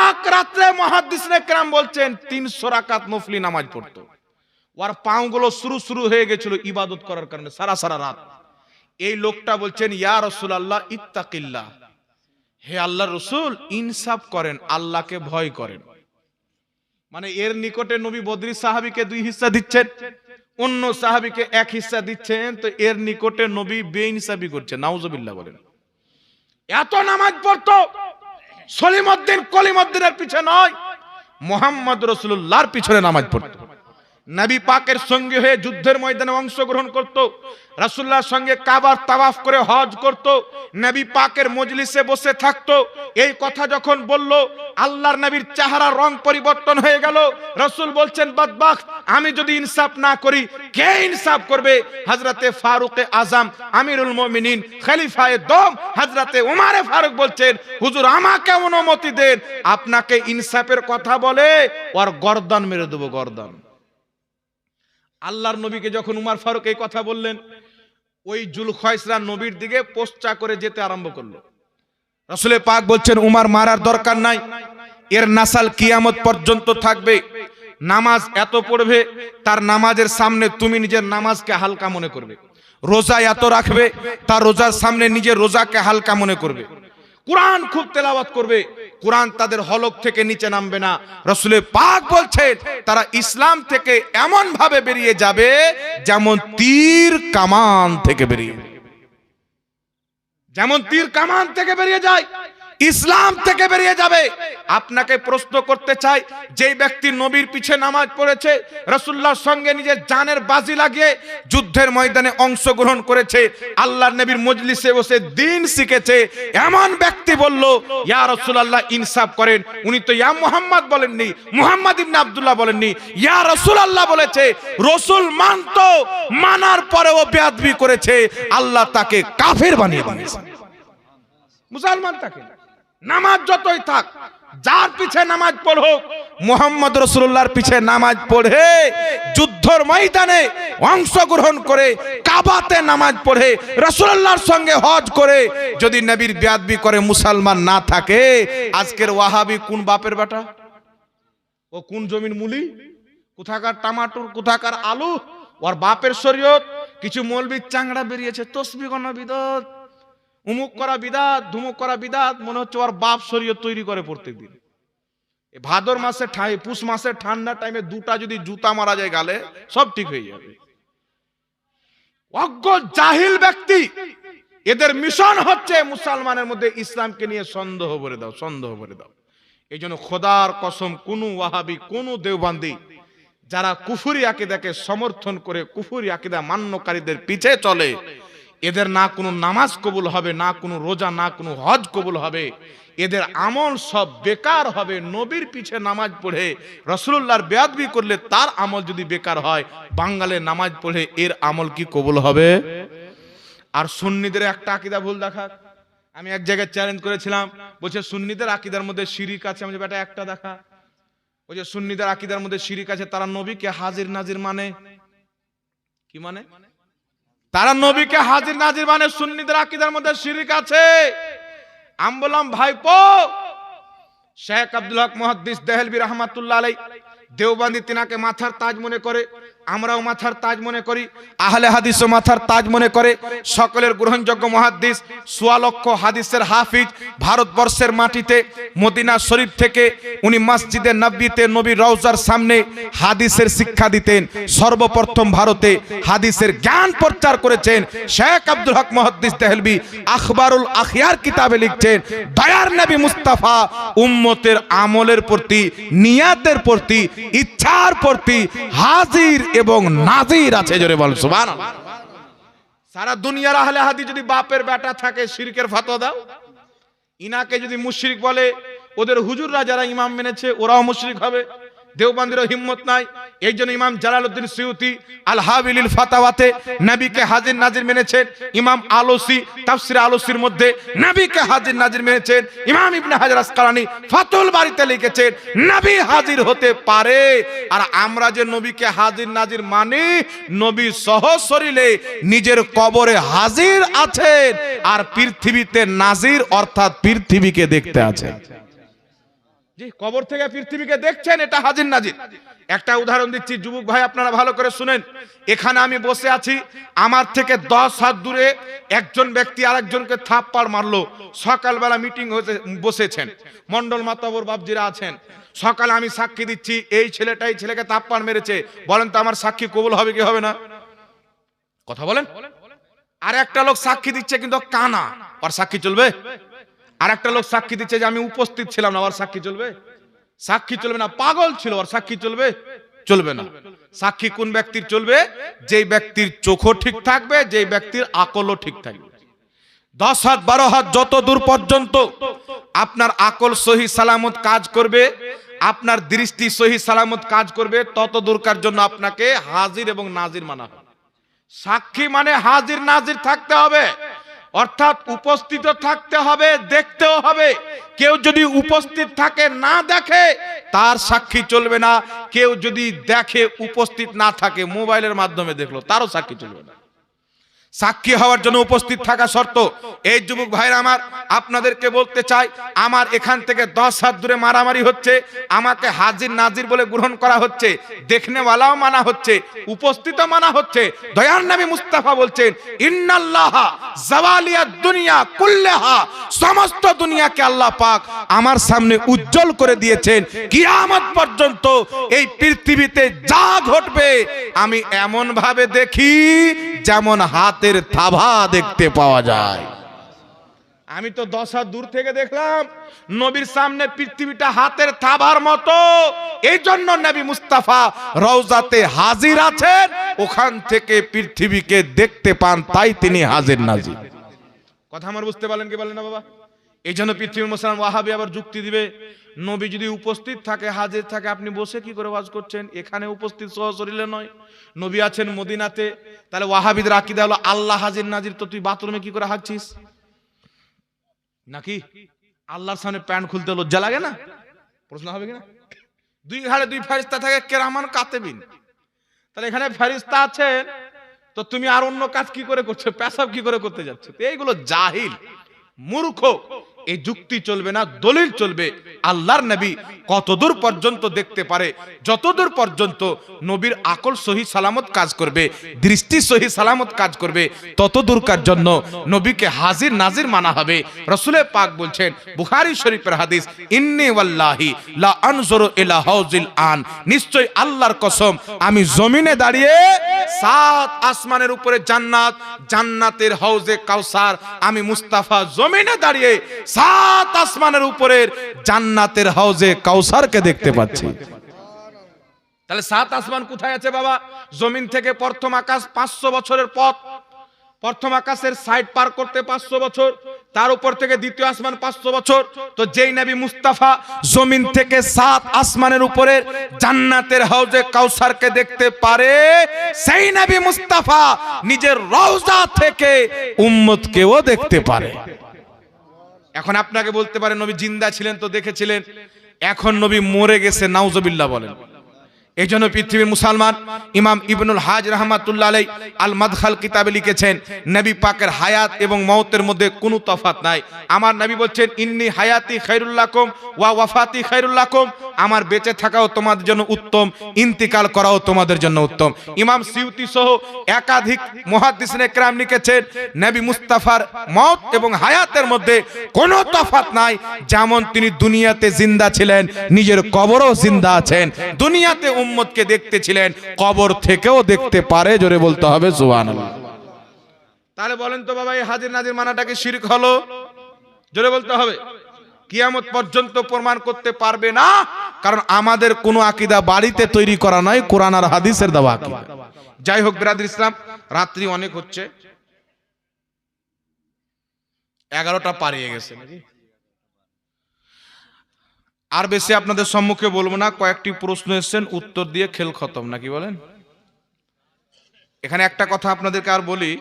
এক রাত্রে মুহাদ্দিসিনে কেরাম বলছেন 300 রাকাত নফলি নামাজ পড়তো। ওর পাগুলো শুরু হয়ে গেছিল ইবাদত করার কারণে সারা সারা রাত। এই লোকটা বলছেন ইয়া রাসূলুল্লাহ ইত্তাকিল্লাহ, হে আল্লাহর রাসূল ইনসাফ করেন, আল্লাহকে ভয় করেন। মানে এর নিকটে নবী বদরি সাহাবীকে 2 হিস্সা দিচ্ছেন, অন্য সাহাবীকে 1 হিস্সা দিচ্ছেন। তো এর নিকটে নবী বেইনসাফি করছেন, নাউজুবিল্লাহ বলেন। এত নামাজ পড়তো, সলিমউদ্দিন কলিমউদ্দিনের পিছনে নয়, মুহাম্মদ রাসূলুল্লাহর পিছনে নামাজ পড়তো। নবী পাকের সঙ্গে হয়ে যুদ্ধের ময়দানে অংশগ্রহণ করত, রাসূলুল্লাহর সঙ্গে কাবার তাওয়াফ করে হজ করত, নবী পাকের মজলিসে বসে থাকতো। এই কথা যখন বলল, আল্লাহর নবীর চেহারার রং পরিবর্তন হয়ে গেল। রাসূল বলছেন বদবখত, আমি যদি ইনসাফ না করি কে ইনসাফ করবে? হযরতে ফারুক আযম আমিরুল মুমিনিন খলিফায়ে দোম হযরতে উমর ফারুক বলছেন, হুজুর আমাকে অনুমতি দেন, আপনাকে ইনসাফের কথা বলে ওর গর্দান মেরে দেব, গর্দান। আল্লাহর নবীকে যখন উমর ফারুক এই কথা বললেন, ওই জুলখয়সরা নবীর দিকে পোস্টা করে যেতে আরম্ভ করলো। রাসূল পাক বলছেন উমর মারার দরকার নাই, এর নাসাল কিয়ামত পর্যন্ত থাকবে, নামাজ এত পড়বে তার নামাজের সামনে তুমি নিজের নামাজকে হালকা মনে করবে, রোজা এত রাখবে তার রোজার সামনে নিজের রোজাকে হালকা মনে করবে, কুরআন খুব তেলাওয়াত করবে, কুরআন তাদের হলক থেকে নিচে নামবে না। রাসূল পাক বলছেন তারা ইসলাম থেকে এমন ভাবে বেরিয়ে যাবে যেমন তীর কামান থেকে বেরিয়ে, যেমন তীর কামান থেকে বেরিয়ে যায়। ইসলাম থেকে বেরিয়ে যাবে। আপনাকে প্রশ্ন করতে চাই, যেই ব্যক্তি নবীর পিছে নামাজ পড়েছে, রাসূলুল্লাহর সঙ্গে নিজের জানের বাজি লাগিয়ে যুদ্ধের ময়দানে অংশগ্রহণ করেছে, আল্লাহর নবীর মজলিসে বসে দ্বীন শিখেছে, এমন ব্যক্তি বলল ইয়া রাসূলুল্লাহ ইনসাফ করেন, উনি তো ইয়া মুহাম্মদ বলেননি, মুহাম্মদ ইবনে আব্দুল্লাহ বলেননি, ইয়া রাসূলুল্লাহ বলেছে। রাসূল মানতো, মানার পরেও বেয়াদবি করেছে, আল্লাহ তাকে কাফের বানিয়ে দিয়েছে। মুসলমান তাকে নামাজ যতই থাক, যার পিছে নামাজ পড়ো, মুহাম্মদ রাসূলুল্লাহর পিছে নামাজ পড়ে যুদ্ধের ময়দানে অংশগ্রহণ করে, কাবাতে নামাজ পড়ে, রাসূলুল্লাহর সঙ্গে হজ করে যদি নবীর বেয়াদবি করে মুসলমান না থাকে, আজকের ওয়াহাবি কোন বাপের বেটা, ও কোন জমির মুলি, কোথাকার টমাটোর, কোথাকার আলু, ওর বাপের শরীয়ত। কিছু মৌলবি চাংড়া বেরিয়েছে, তসবিহ গণা বিদত, উমুক করা বিদাত, ধুমুক করা বিদাত, মনে হচ্ছে ওর বাপ শরীয়ত তৈরি করে প্রত্যেকদিন। ভাদর মাসে পুষ মাসে ঠান্ডা টাইমে দুটা যদি জুতা মারা যায় গালে, সব ঠিক হয়ে যাবে। অজ্ঞ জাহিল ব্যক্তি, এদের মিশন হচ্ছে মুসলমানের মধ্যে ইসলামকে নিয়ে সন্দেহ ভরে দাও, সন্দেহ ভরে দাও। এই জন্য খোদার কসম, কোন ওয়াহাবি, কোন দেওবন্দি যারা কুফরি আকীদাকে সমর্থন করে কুফরি আকীদা মান্যকারীদের পিছে চলে, এদের না কোনো নামাজ কবুল হবে, না কোনো রোজা, না কোনো হজ কবুল হবে, এদের আমল সব বেকার হবে। নবীর পিছে নামাজ পড়ে রাসূলুল্লাহর বেয়াদবি করলে তার আমল যদি বেকার হয়, বাঙালে নামাজ পড়ে এর আমল কি কবুল হবে? আর সুন্নিদের একটা আকীদা ভুল দেখা, আমি এক জায়গায় চ্যালেঞ্জ করেছিলাম, বলছে সুন্নিদের আকীদার মধ্যে শিরিক আছে। আমি বেটা একটা দেখা, ওই যে সুন্নিদের আকীদার মধ্যে শিরিক আছে, তারা নবীকে হাজির নাজির মানে। কি মানে? তারা নবীকে হাজির নাজির মানে, সুন্নিদের আকীদার মধ্যে শিরিক আছে। আমি বললাম ভাইপো, শেখ আব্দুল হক মুহাদ্দিস দেহলভী রাহমাতুল্লাহ আলাইহি দেওবন্দি তিনাকে মাথার তাজ মনে করে, আমরাও মাথার তাজ মনে করি, আহলে হাদিসও মাথার তাজ মনে করে। সকলের গ্রহণযোগ্য মুহাদ্দিস, ১৬ লক্ষ হাদিসের হাফিজ, ভারতবর্ষের মাটিতে মদিনা শরীফ থেকে উনি মসজিদে নববীতে নবীর রওজার সামনে হাদিসের শিক্ষা দিতেন। সর্বপ্রথম ভারতে হাদিসের জ্ঞান প্রচার করেছেন শেখ আব্দুল হক মুহাদ্দিস দেহলভী। আখবারুল আখিয়ার কিতাবে লিখছেন, দয়ার নবী মুস্তাফা উম্মতের আমলের প্রতি, নিয়াতের প্রতি, ইচ্ছার প্রতি হাজির এবং নাজির আছে। জোরে বল সুবহানাল্লাহ। সারা দুনিয়ার আহলে হাদিস যদি বাপের বেটা থাকে, শিরকের ফতোয়া দাও। ইনাকে যদি মুশরিক বলে, ওদের হুজুররা যারা ইমাম মেনেছে ওরাও মুশরিক হবে। দেওবন্দিরও হিম্মত নাই। এই জন্য ইমাম জালালউদ্দিন সিউতি আল হাবিলিল ফাতাওয়াতে নবীকে হাজির নাজির মেনেছেন। ইমাম আলোসি তাফসির আলোসির মধ্যে নবীকে হাজির নাজির মেনেছেন। ইমাম ইবনে হাজার আসকালানি ফাতুল বারিতে লিখেছেন নবী হাজির হতে পারে। আর আমরা যে নবীকে হাজির নাজির মানি, নবী সহশরীরে নিজের কবরে হাজির আছেন আর পৃথিবীতে নাজির, অর্থাৎ পৃথিবীকে দেখতে আছেন। জি, কবর থেকে পৃথিবীকে দেখছেন, এটা হাজির নাজির। একটা উদাহরণ দিচ্ছি যুবক ভাই, আপনারা ভালো করে শুনেন। এখানে আমি বসে আছি, আমার থেকে 10 হাত দূরে একজন ব্যক্তি আরেকজনকে থাপ্পড় মারলো। সকালবেলা মিটিং বসেছেন, মন্ডল মাতাবর বাবজিরা আছেন। সকালে আমি সাক্ষী দিচ্ছি, এই ছেলেটাই ছেলেকে থাপ্পড় মেরেছে। বলেন তো আমার সাক্ষী কবুল হবে কি হবে না? কথা বলেন। আর একটা লোক সাক্ষী দিচ্ছে কিন্তু কানা, আর সাক্ষী চলবে? আর একটা লোক সাক্ষী দিচ্ছে যে আমি উপস্থিত ছিলাম না, আর সাক্ষী চলবে? সাক্ষী চলবে না। পাগল ছিল, আর সাক্ষী চলবে? চলবে না। সাক্ষী কোন ব্যক্তির চলবে? যেই ব্যক্তির চোখও ঠিক থাকবে, যেই ব্যক্তির আকলও ঠিক থাকবে। 10 হাত 12 হাত যত দূর পর্যন্ত আপনার আকল সহি সালামত কাজ করবে, আপনার দৃষ্টি সহি সালামত কাজ করবে, তত দূরকার জন্য আপনাকে হাজির এবং নাজির মানা হবে। সাক্ষী মানে হাজির নাজির থাকতে হবে, অর্থাৎ উপস্থিত থাকতে হবে, দেখতেও হবে। কেউ যদি উপস্থিত থাকে না দেখে, তার সাক্ষী চলবে না। কেউ যদি দেখে উপস্থিত না থাকে, মোবাইলের মাধ্যমে দেখলো, তারও সাক্ষী চলবে না। সাক্ষী হওয়ার জন্য উপস্থিত থাকা শর্ত। এই যুবক ভাইরা আমার, আপনাদেরকে বলতে চাই, আমার এখান থেকে 10 হাত দূরে মারামারি হচ্ছে, আমাকে হাজির নাজির বলে গ্রহণ করা হচ্ছে, দেখনেওয়ালাও মানা হচ্ছে, উপস্থিতও মানা হচ্ছে। দয়ার নবী মুস্তাফা বলছেন, ইন্নাল্লাহা জাওয়ালিয়াদ দুনিয়া কুল্লাহা, সমস্ত দুনিয়াকে আল্লাহ পাক আমার সামনে উজ্জ্বল করে দিয়েছেন। কিয়ামত পর্যন্ত এই পৃথিবীতে যা ঘটবে আমি এমন ভাবে দেখি যেমন হাতের থাবা দেখতে পাওয়া যায়। আমি তো 10 হাত দূর থেকে দেখলাম নবীর সামনে পৃথিবীটা হাতের থাবার মতো। এই জন্য নবী মুস্তাফা রওজাতে হাজির আছেন, ওখান থেকে পৃথিবীকে দেখতে পান, তাই তিনি হাজির নাজির। কথা আমার বুঝতে পারলেন কি বলেন না বাবা? এই জন্য পৃথিবীর মুসলমান ওয়াহাবি আবার যুক্তি দিবে, নবী যদি উপস্থিত থাকে, হাজির থাকে, আপনি বসে কি করে ওয়াজ করছেন? এখানে উপস্থিত সহশরীরে নয়, নবী আছেন মদিনাতে। তাহলে ওয়াহাবিদের আকীদা হলো আল্লাহ হাজির নাজির, তো তুই বাথরুমে কি করে হাঁকছিস? নাকি আল্লাহর সামনে প্যান্ট খুলতে লজ্জা লাগে না? প্রশ্ন হবে কিনা? দুই ঘাড়ে দুই ফেরেশতা থাকে, কেরামান কাতেবিন। তাহলে এখানে ফেরেশতা আছেন, তো তুমি আর অন্য কাজ কি করে করছো? পেশাব কি করে করতে যাচ্ছ? এইগুলো জাহিল, মূর্খ। এই যুক্তি চলবে না, দলিল চলবে। আল্লাহর নবী কতদূর পর্যন্ত দেখতে পারে? যতদূর পর্যন্ত নবীর আকল সহি সালামত কাজ করবে, দৃষ্টি সহি সালামত কাজ করবে, ততদূরকার জন্য নবীকে হাজির নাজির মানা হবে। রাসূল পাক বলছেন, বুখারী শরীফের হাদিস, ইন্নী ওয়াল্লাহি লা আনজুরু ইলা হাউজিল আন, নিশ্চয় আল্লাহর কসম আমি জমিনে দাঁড়িয়ে 7 আসমানের উপরে জান্নাত, জান্নাতের হাউজে কাউসার, আমি মুস্তাফা জমিনে দাঁড়িয়ে 7 আসমানের উপরের জান্নাতের হাউজে কাউসারকে দেখতে পাচ্ছি। তাহলে 7 আসমান কোথায় আছে বাবা? জমিন থেকে প্রথম আকাশ 500 বছরের পথ, প্রথম আকাশের সাইড পার করতে 500 বছর, তার উপর থেকে দ্বিতীয় আসমান 500 বছর। তো যেই নবী মুস্তাফা জমিন থেকে 7 আসমানের উপরে জান্নাতের হাউজে কাউসারকে দেখতে পারে, সেই নবী মুস্তাফা নিজের রওজা থেকে উম্মতকেও দেখতে পারে। এখন আপনাকে বলতে পারে নবী জিন্দা ছিলেন তো দেখেছিলেন, এখন নবী মরে গেছে, নাউজুবিল্লাহ বলেন। এই জন্য পৃথিবীর মুসলমান ইমাম ইবনুল হাজ রাহমাতুল্লাহ আলাইহি আল মাদখাল কিতাবে লিখেছেন, নবী পাকের হায়াত এবং মওতের মধ্যে কোনো তফাৎ নাই। আমার নবী বলছেন, ইন্নী হায়াতি খায়রুল লাকুম ওয়া ওয়াফাতি খায়রুল লাকুম, আমার বেঁচে থাকাও তোমাদের জন্য উত্তম, ইন্তিকাল করাও তোমাদের জন্য উত্তম। ইমাম সিউতি সহ একাধিক মুহাদ্দিসিনে কেরাম লিখেছেন, নবী মুস্তাফার মওত এবং হায়াতের মধ্যে কোনো তফাৎ নাই। যেমন তিনি দুনিয়াতে জিন্দা ছিলেন, নিজের কবরও জিন্দা আছেন। দুনিয়াতে উম্মতকে দেখতেছিলেন, কবর থেকেও দেখতে পারে। জোরে বলতে হবে সুবহানাল্লাহ। তাহলে বলেন তো বাবা, এই হাজির নাজির মানাটা কি শিরক হলো? জোরে বলতে হবে। কিয়ামত পর্যন্ত প্রমাণ করতে পারবে না, কারণ আমাদের কোনো আকীদা বাড়িতে তৈরি করা নয়, কোরআন আর হাদিসের দেওয়া আকীদা। যাই হোক বিরাদর ইসলাম, রাত্রি অনেক হচ্ছে, 11টা পারিয়ে গেছে নাকি? আর বেশি আপনাদের সম্মুখে বলবো না, কয়েকটি প্রশ্ন এসেছেন, উত্তর দিয়ে খেল খতম, নাকি বলেন? এখানে একটা কথা আপনাদেরকে আর বলি,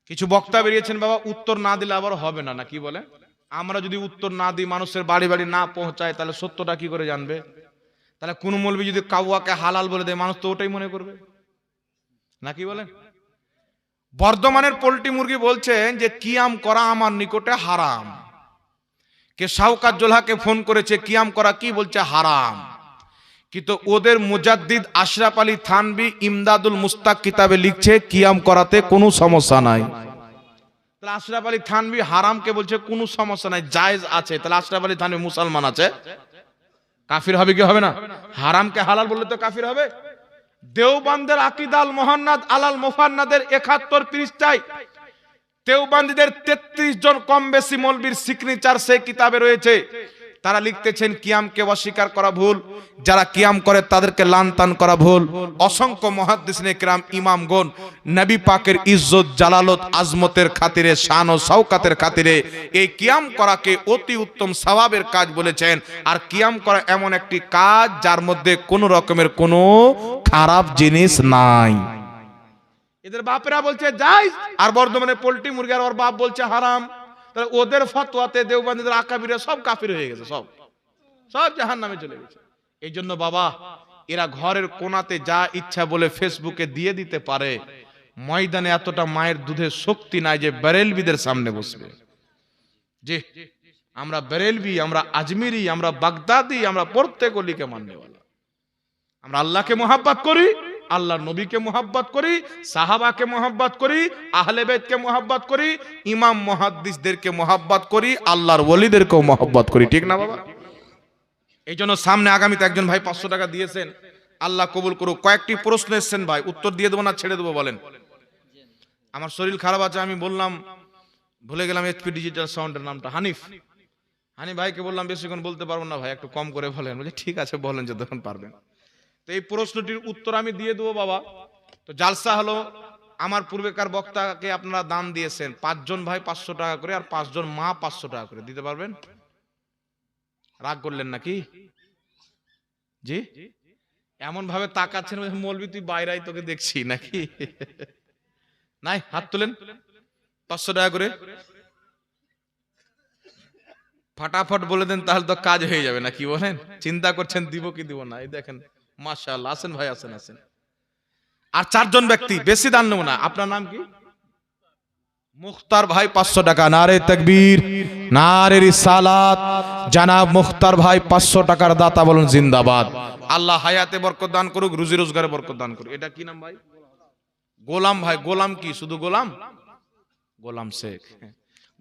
কিছু বক্তা বেরিয়েছেন বাবা, উত্তর না দিলে আবার হবে না, নাকি বলে? আমরা যদি উত্তর না দিই, মানুষের বাড়ি বাড়ি না পৌঁছায়, তাহলে সত্যটা কি করে জানবে? তাহলে কোন মৌলবি যদি কাউয়াকে হালাল বলে দেয়, মানুষ তো ওটাই মনে করবে, নাকি বলেন? বর্ধমানের পোল্ট্রি মুরগি বলছেন যে কিয়াম করা আমার নিকটে হারাম। কে শাওকাত জোলহাকে ফোন করেছে, কিয়াম করা কি বলছে হারাম, কিন্তু ওদের মুজাদ্দিদ আশরাফ আলী থানভী ইমদাদুল মুস্তাক কিতাবে লিখছে কিয়াম করাতে কোনো সমস্যা নাই। তাহলে আশরাফ আলী থানভী হারামকে বলছে কোনো সমস্যা নাই, জায়েজ আছে। তাহলে আশরাফ আলী থানভী মুসলমান আছে, কাফির হবে কি হবে না? হারামকে হালাল বললে তো কাফির হবে। দেওবন্দের আকীদা আল মুহান্নাদ আলাল মুফান্নাদের 71 পৃষ্ঠায় দেওবন্দীদের 33 জন কম বেশি মৌলবীর সিগনেচার সেই কিতাবে রয়েছে। তারা লিখতেছেন কিয়ামকে অস্বীকার করা ভুল, যারা কিয়াম করে তাদেরকে লানতান করা ভুল। অসংখ্য মুহাদ্দিসিনে কেরাম ইমামগণ নবী পাকের ইজ্জত জালালত আজমতের খাতিরে, শান ও শওকাতের খাতিরে এই কিয়াম করাকে অতি উত্তম সওয়াবের কাজ বলেছেন। আর কিয়াম করা এমন একটি কাজ যার মধ্যে কোনো রকমের কোনো খারাপ জিনিস নাই। এদের বাপেরা বলছে জায়েজ, আর বর্ধমানে পোল্ট্রি মুরগি আর ওর বাপ বলছে হারাম। তাহলে ওদের ফতোয়াতে দেওবন্দীদের আকাবিরা সব কাফির হয়ে গেছে, সব জাহান্নামে চলে গেছে। এই জন্য বাবা, এরা ঘরের কোনাতে যা ইচ্ছা বলে ফেসবুকে দিয়ে দিতে পারে, ময়দানে এতটা মায়ের দুধের শক্তি নাই যে বেরেলবিদের সামনে বসবে। যে আমরা বেরেলবি, আমরা আজমিরি, আমরা বাগদাদি, আমরা প্রত্যেক অলিকে মাননেওয়ালা। আমরা আল্লাহকে মোহাব্বত করি, আল্লাহর নবীকে মোহাব্বত করি, সাহাবাকে মোহাব্বত করি, আহলে বাইতকে মোহাব্বত করি, ইমাম মুহাদ্দিসদেরকে মোহাব্বত করি, আল্লাহর ওলিদেরকেও মোহাব্বত করি, ঠিক না বাবা? এই জন্য সামনে আগামীতে একজন ভাই 500 টাকা দিয়েছেন, আল্লাহ কবুল করুক। কয়েকটি প্রশ্ন এসেছেন ভাই, উত্তর দিয়ে দেবো না ছেড়ে দেবো বলেন? আমার শরীর খারাপ আছে, আমি বললাম ভুলে গেলাম এইচপি ডিজিটাল সাউন্ডের নামটা, হানিফ ভাইকে বললাম বেশিক্ষণ বলতে পারবো না ভাই, একটু কম করে বলেন। বলছে ঠিক আছে বলেন যতক্ষণ পারবেন। তো এই প্রশ্নটির উত্তর আমি দিয়ে দেবো বাবা। তো জালসা হলো, আমার পূর্বেকার বক্তাকে আপনারা দান দিয়েছেন 5 জন ভাই 500 টাকা করে, আর 5 জন মা 500 টাকা করে। দিতে পারবেন? রাগ করলেন নাকি? জি, এমন ভাবে তাকাচ্ছেন মৌলবি তুই বাইরাই তোকে দেখছি নাকি? নাই, হাত তুলেন। 500 টাকা করে ফাটাফট বলে দেন, তাহলে তো কাজ হয়ে যাবে, না কি বলেন? চিন্তা করছেন দিব কি দিব না। এই দেখেন মাশাআল্লাহ, আসেন ভাই আসেন আসেন। আর 4 জন ব্যক্তি, বেশি দান নেব না। আপনার নাম কি? মুখতার ভাই 500 টাকা। নারে তাকবীর, নারে রিসালাত। জনাব মুখতার ভাই 500 টাকার দাতা, বলুন জিন্দাবাদ। আল্লাহ হায়াতে বরকত দান করুক, রুজি রোজগারে বরকত দান করুক। এটা কি নাম ভাই? গোলাম ভাই। গোলাম কি শুধু গোলাম? গোলাম শেখ।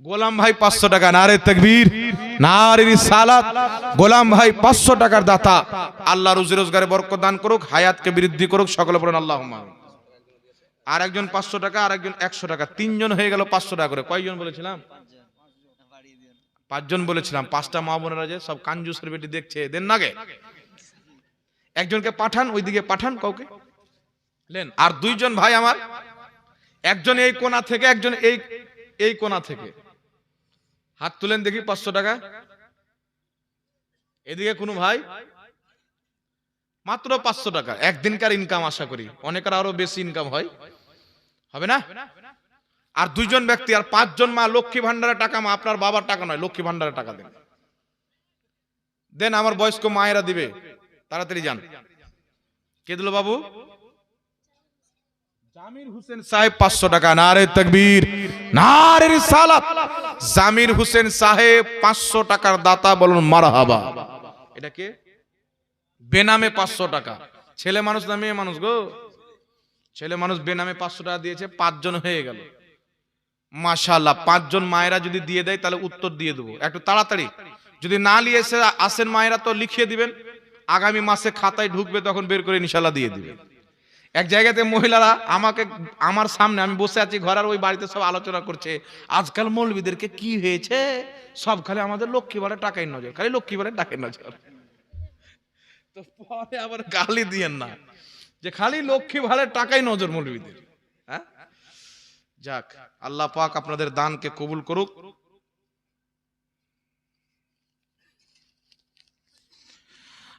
গোলাম ভাই 500 টাকা। নারে তাকবীর, নারে রিসালাত। গোলাম ভাই 500 টাকার দাতা। আল্লাহ রুজি রোজগারে বরকত দান করুক, হায়াতকে বৃদ্ধি করুক, সকলে বলেন আল্লাহুম্মা আমিন। আর একজন 500 টাকা, আর একজন 100 টাকা, 3 জন হয়ে গেল 500 টাকা করে। কয়জন বলেছিলাম? 5 জন বলেছিলাম। 5টা মা বোনেরা যে সব কাঞ্জুসের বেটি দেখছে, দেন নাগে। একজনকে পাঠান, ওইদিকে পাঠান কাউকে লেন। আর 2 জন ভাই আমার, একজন এই কোণা থেকে, একজন এই কোণা থেকে। হাত তুলেন দেখি 500 টাকা। এদিকে কোনো ভাই? মাত্র 500 টাকা। একদিনকার ইনকাম আশা করি, অনেকের আরো বেশি ইনকাম হয়, হবে না? আর 2 জন ব্যক্তি, আর 5 জন মা। লক্ষ্মী ভান্ডারের টাকা মা, আপনার বাবার টাকা নয়, লক্ষ্মী ভান্ডারের টাকা দেন। দেন, আমার বয়স্ক মায়েরা দিবে, তাড়াতাড়ি যান। কে দিল বাবু? জামির হোসেন সাহেব 500 টাকা। নারে তাকবীর, নারে রিসালাত। জামির হোসেন সাহেব 500 টাকার দাতা, বলুন মারহাবা। এটা কে? বেনামে 500 টাকা। ছেলে মানুষ না মেয়ে মানুষ গো? ছেলে মানুষ। বেনামে 500 টাকা দিয়েছে, 5 জন হয়ে গেল। মাশাআল্লাহ। 5 জন মায়েরা যদি দিয়ে দেয় তাহলে উত্তর দিয়ে দেবো একটু তাড়াতাড়ি। যদি না নিয়ে এসে আসেন মায়েরা, তো লিখিয়ে দিবেন, আগামী মাসে খাতায় ঢুকবে, তখন বের করে ইনশাআল্লাহ দিয়ে দিবেন। এক জায়গাতে মহিলারা আমাকে, আমার সামনে, আমি বসে আছি ঘরের ওই বাড়িতে, সব আলোচনা করছে আজকাল মৌলবীদেরকে কি হয়েছে, সব খালি আমাদের লক্ষ্মী ভাড়ার টাকাই নজর, খালি লক্ষ্মী ভাড়ার টাকাই নজর। তো পরে আবার গালি দিয়েন না যে খালি লক্ষ্মী ভাড়ার টাকাই নজর মৌলবীদের। হ্যাঁ, যাক, আল্লাহ পাক আপনাদের দানকে কবুল করুক।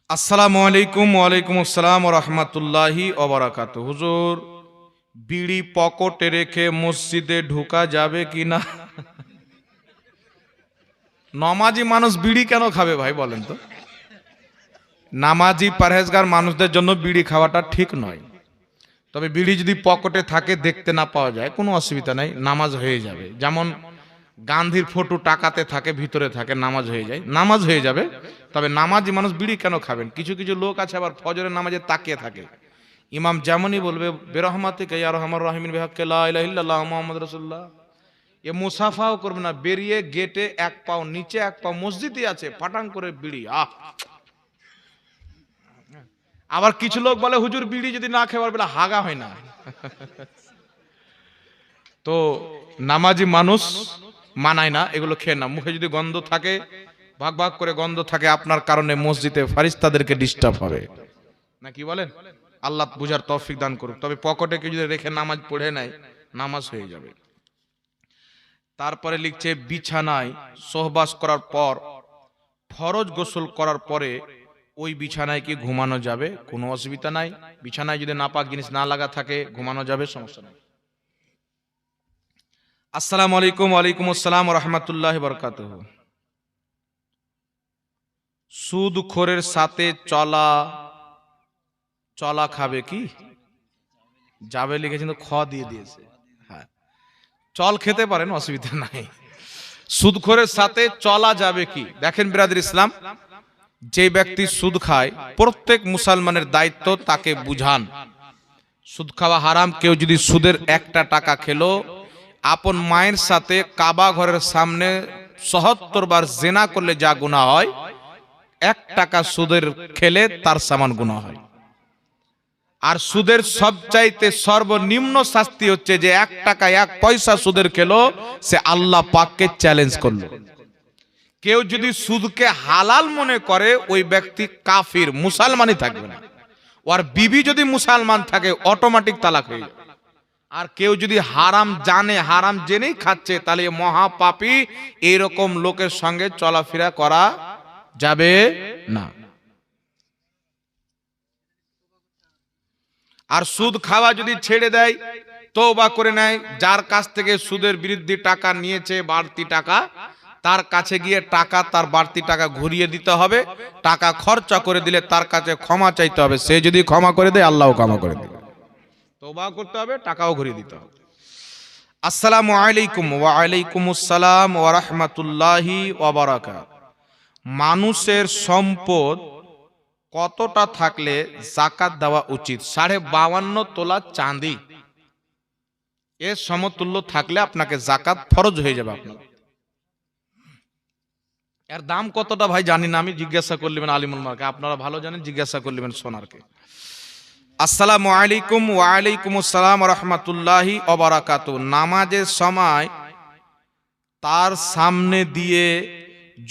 আসসালামু আলাইকুম। ওয়ালাইকুম আসসালাম ওয়া রাহমাতুল্লাহি ওয়া বারাকাতুহু। হুজুর, বিড়ি পকেটে রেখে মসজিদে ঢোকা যাবে কিনা? নামাজি মানুষ বিড়ি কেন খাবে ভাই বলেন তো? নামাজি পরহেজগার মানুষদের জন্য বিড়ি খাওয়াটা ঠিক নয়। তবে বিড়ি যদি পকেটে থাকে, দেখতে না পাওয়া যায়, কোনো অসুবিধা নাই, নামাজ হয়ে যাবে। যেমন গান্ধীর ফটো টাকাতে থাকে, ভিতরে থাকে, নামাজ হয়ে যায়, নামাজ হয়ে যাবে। তবে নামাজি মানুষ বিড়ি কেন খাবেন? কিছু কিছু লোক আছে আবার ফজরের নামাজে তাকিয়ে থাকে। ইমাম যেমনই বলবে বেরহমাতিকা ইয়া আরহামার রাহিমিন বিহাক্কি লা ইলাহা ইল্লাল্লাহ মুহাম্মাদুর রাসূলুল্লাহ, এ মুসাফাও করবে না, বেরিয়ে গেটে 1 পাও নিচে 1 পাও মসজিদই আছে, ফাটাং করে বিড়ি। আবার কিছু লোক বলে হুজুর বিড়ি যদি না খেয়ে পারবে হাগা হয় না। তো নামাজি মানুষ মানায় না এগুলো খেয়ে না। মুখে যদি গন্ধ থাকে, ভাগ ভাগ করে গন্ধ থাকে, আপনার কারণে মসজিদে ফারিস্তাদেরকে ডিস্টার্ব হবে না, কি বলেন? আল্লাহ বুঝার তৌফিক দান করুক। তবে পকেটে কেউ যদি রেখে নামাজ পড়ে নেয়, নামাজ হয়ে যাবে। তারপরে লিখছে, বিছানায় সহবাস করার পর ফরজ গোসল করার পরে ওই বিছানায় কি ঘুমানো যাবে? কোনো অসুবিধা নাই। বিছানায় যদি নাপাক জিনিস না লাগা থাকে, ঘুমানো যাবে, সমস্যা নাই। আসসালামু আলাইকুম। ওয়ালাইকুম আসসালাম ওয়া রাহমাতুল্লাহি ওয়া বারাকাতুহু। সুদখোরের সাথে চলা খাবে কি? যাবে লিখেছেন তো খ দিয়ে দিয়েছে। হ্যাঁ, চল খেতে পারেন, অসুবিধা নাই। সুদখোরের সাথে চলা যাবে কি? দেখেন বিরাদর ইসলাম, যে ব্যক্তি সুদ খায়, প্রত্যেক মুসলমানের দায়িত্ব তাকে বুঝান সুদ খাওয়া হারাম। কেউ যদি সুদের 1টা টাকা খেলো, আপন মায়ের সাথে কাবা ঘরের সামনে ৭৭ বার জিনা করলে যা গুনাহ হয়, 1 টাকা সুদের খেলে তার সমান গুনাহ হয়। আর সুদের সবচাইতে সর্বনিম্ন শাস্তি হচ্ছে যে 1 টাকা 1 পয়সা সুদের খেলো, সে আল্লাহ পাককে চ্যালেঞ্জ করলো। কেউ যদি সুদকে হালাল মনে করে ওই ব্যক্তি কাফির, মুসলমানই থাকবে না। ওর বিবি যদি মুসলমান থাকে অটোমেটিক তালাক হয়ে যাবে। আর কেউ যদি হারাম জানে, হারাম জেনেই খাচ্ছে, তাহলে মহাপাপী, এইরকম লোকের সঙ্গে চলাফেরা করা যাবে না। আর সুদ খাওয়া যদি ছেড়ে দেয়, তওবা করে নেয়, যার কাছ থেকে সুদের বিরুদ্ধে টাকা নিয়েছে বাড়তি টাকা, তার কাছে গিয়ে টাকা, তার বাড়তি টাকা ঘুরিয়ে দিতে হবে। টাকা খরচা করে দিলে তার কাছে ক্ষমা চাইতে হবে। সে যদি ক্ষমা করে দেয় আল্লাহও ক্ষমা করে দেবে। তওবা করতে হবে, টাকাও ঘুরিয়ে দিতে হবে। আসসালামু আলাইকুম। ওয়া আলাইকুমুস সালাম ওয়া রাহমাতুল্লাহি ওয়া বারাকাতুহু। মানুষের সম্পদ কতটা থাকলে যাকাত দেওয়া উচিত? 52.5 তোলা চাঁদি এর সমতুল্য থাকলে আপনাকে যাকাত ফরজ হয়ে যাবে। আপনার এর দাম কতটা ভাই জানি না, আমি জিজ্ঞাসা করলেন আলিমুল মারকে, আপনারা ভালো জানেন, জিজ্ঞাসা করলেন সোনারকে। আসসালামু আলাইকুম। ওয়া আলাইকুমুস সালাম ওয়া রাহমাতুল্লাহি ওয়া বারাকাতুহু। নামাজের সময় তার সামনে দিয়ে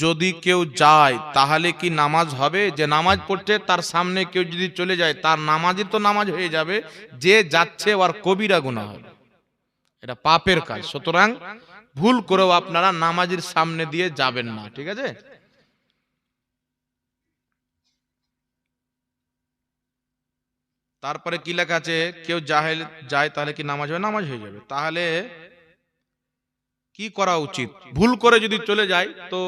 যদি কেউ যায় তাহলে কি নামাজ হবে? যে নামাজ পড়ছে তার সামনে কেউ যদি চলে যায়, তার নামাজই তো নামাজ হয়ে যাবে, যে যাচ্ছে ওর কবিরা গুনাহ হবে, এটা পাপের কাজ। সুতরাং ভুল করেও আপনারা নামাজের সামনে দিয়ে যাবেন না, ঠিক আছে? তারপরে কি লেখা আছে, কেউ জাহেল যায় তাহলে কি নামাজ হবে? নামাজ হয়ে যাবে। তাহলে কি করা উচিত? ভুল করে যদি চলে যায় তো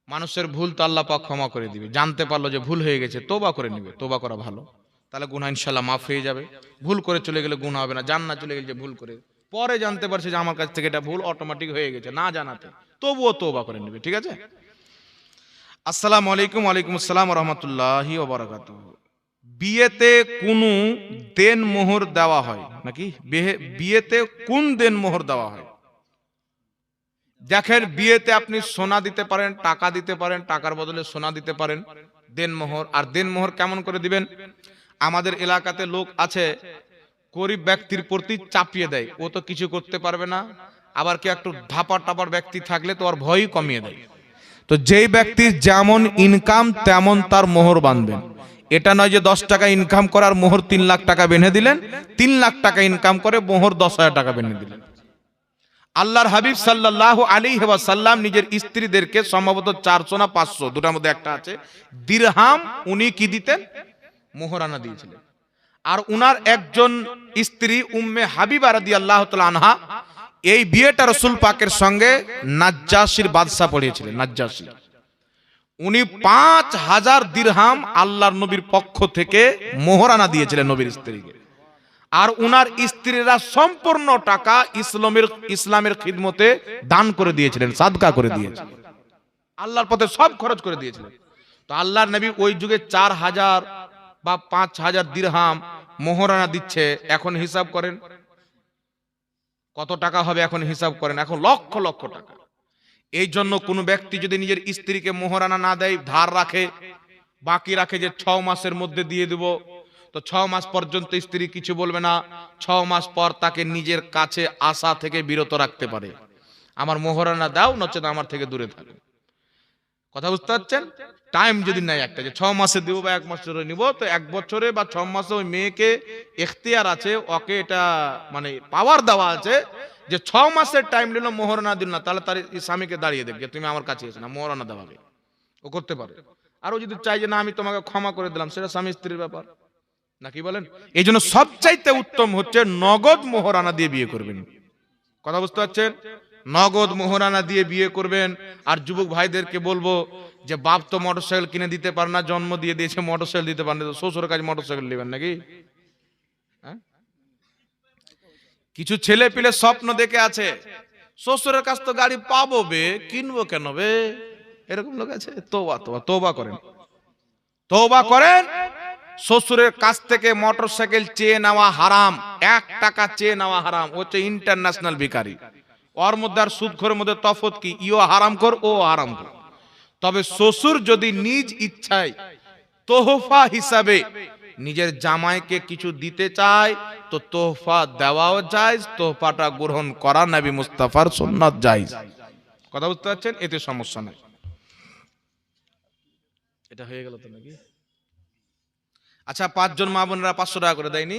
মানুষের ভুল তো আল্লাহ পাক ক্ষমা করে দিবে। জানতে পারলো যে ভুল হয়ে গেছে, তওবা করে নিবে, তওবা করা ভালো, তাহলে গুনাহ ইনশাআল্লাহ মাফ হয়ে যাবে। ভুল করে চলে গেলে গুনাহ হবে না। জান্নাত চলে গেলে যে ভুল করে পরে জানতে পারছে যে আমার কাছ থেকে এটা ভুল অটোমেটিক হয়ে গেছে, না জানাতে, তবুও তওবা করে নিবে, ঠিক আছে? আসসালামু আলাইকুম। ওয়ালাইকুম আসসালাম ওয়া রাহমাতুল্লাহি ওয়া বারাকাতুহু। বিয়েতে কোন দেন মোহর দেওয়া হয় নাকি? বিয়েতে কোন দেন মোহর দেওয়া হয়? দেখেন, বিয়েতে আপনি সোনা দিতে পারেন, টাকা দিতে পারেন, টাকার বদলে সোনা দিতে পারেন, দেনমোহর। আর দেনমোহর কেমন করে দিবেন? আমাদের এলাকাতে লোক আছে গরিব ব্যক্তির প্রতি চাপিয়ে দেয়, ও তো কিছু করতে পারবে না। আবার কি একটু ধাপার টাপার ব্যক্তি থাকলে তো আর ভয়ই কমিয়ে দেয়। তো যেই ব্যক্তির যেমন ইনকাম তেমন তার মোহর বাঁধবেন। এটা নয় যে 10 টাকা ইনকাম করার মোহর 3 লাখ টাকা বেঁধে দিলেন, 3 লাখ টাকা ইনকাম করে মোহর 10,000 টাকা বেঁধে দিলেন। আল্লাহর হাবিব সাল্লাল্লাহু আলাইহি ওয়াসাল্লাম নিজের স্ত্রীদেরকে সম্ভবত 400 না 500, দুটার মধ্যে একটা আছে, দিরহাম উনি কি দিতেন? মোহরানা দিয়েছিলেন। আর উনার একজন স্ত্রী উম্মে হাবিবা রাদিয়াল্লাহু তাআলা আনহা, এই বিয়েটা রাসূল পাকের সঙ্গে নাজ্জাশীর বাদশা পড়িয়েছিলেন। নাজ্জাশী উনি 5000 দিরহাম আল্লাহর নবীর পক্ষ থেকে মোহরানা দিয়েছিলেন নবীর স্ত্রীকে। আর উনার স্ত্রীরা সম্পূর্ণ টাকা ইসলামের খিদমতে দান করে দিয়েছিলেন, সাদকা করে দিয়েছিলেন, আল্লাহর পথে সব খরচ করে দিয়েছিলেন। তো আল্লাহর নবী ওই যুগে 4000 বা 5000 দিরহাম মোহরানা দিচ্ছে। এখন হিসাব করেন কত টাকা হবে, এখন হিসাব করেন, এখন লক্ষ লক্ষ টাকা। এই জন্য কোনো ব্যক্তি যদি নিজের স্ত্রীকে মোহরানা না দেয়, ধার রাখে, বাকি রাখে যে 6 মাসের মধ্যে দিয়ে দেব, তো 6 মাস পর্যন্ত স্ত্রী কিছু বলবে না। 6 মাস পর তাকে নিজের কাছে আসা থেকে বিরত রাখতে পারে, আমার মোহরানা দাও, নচেত আমার থেকে দূরে থাকো। কথা বুঝতে পারছেন? টাইম যদি নাই একটা যে 6 মাসে দিব বা 1 বছরে নিব, তো 1 বছরে বা 6 মাসে ওই মেয়েকে এখতিয়ার আছে, ওকে এটা মানে পাওয়ার দেওয়া আছে যে 6 মাসের টাইম নিল, মোহরানা দিল না, তাহলে তার স্বামীকে দাঁড়িয়ে দেবে যে তুমি আমার কাছে এসো না, মোহরানা দেওয়াবে, ও করতে পারে। আর ও যদি চাই যে না আমি তোমাকে ক্ষমা করে দিলাম, সেটা স্বামী স্ত্রীর ব্যাপার, নাকি বলেন? এই জন্য সবচাইতে উত্তম হচ্ছে নগদ মোহরানা দিয়ে বিয়ে করবেন। কথা বুঝতে পারছেন? নগদ মোহরানা দিয়ে বিয়ে করবেন। আর যুবক ভাইদেরকে বলবো যে বাপ তো মোটরসাইকেল কিনে দিতে পারে না, জন্ম দিয়ে দিয়েছে, মোটরসাইকেল দিতে পারে না, তো শ্বশুরের কাছে মোটরসাইকেল নেবেন নাকি? কিছু ছেলে পিলে স্বপ্ন দেখে আছে শ্বশুরের কাছ তো গাড়ি পাবো বে, কিনবো কেন বে, এরকম লোক আছে। তওবা করেন, তওবা করেন। শ্বশুরের কাছ থেকে মোটরসাইকেল চেয়ে নেওয়া হারাম, 1 টাকা চেয়ে নেওয়া হারাম, হচ্ছে ইন্টারন্যাশনাল ভিখারি। ওর মধ্যে আর সুদখোরের মধ্যে তফাৎ কি? ইও হারাম কর, ও হারাম কর। তবে শ্বশুর যদি নিজ ইচ্ছায় তোহফা হিসাবে নিজের জামাইকে কিছু দিতে চায় তো তোহফা দেওয়াও জায়েজ, তোহফাটা গ্রহণ করা নবী মুস্তাফার সুন্নাত জায়েজ। কথা বুঝতে পারছেন? এতে সমস্যা নাই। এটা হয়ে গেল তো নাকি? আচ্ছা, 5 জন মা বোনেরা 500 টাকা করে দেয়নি?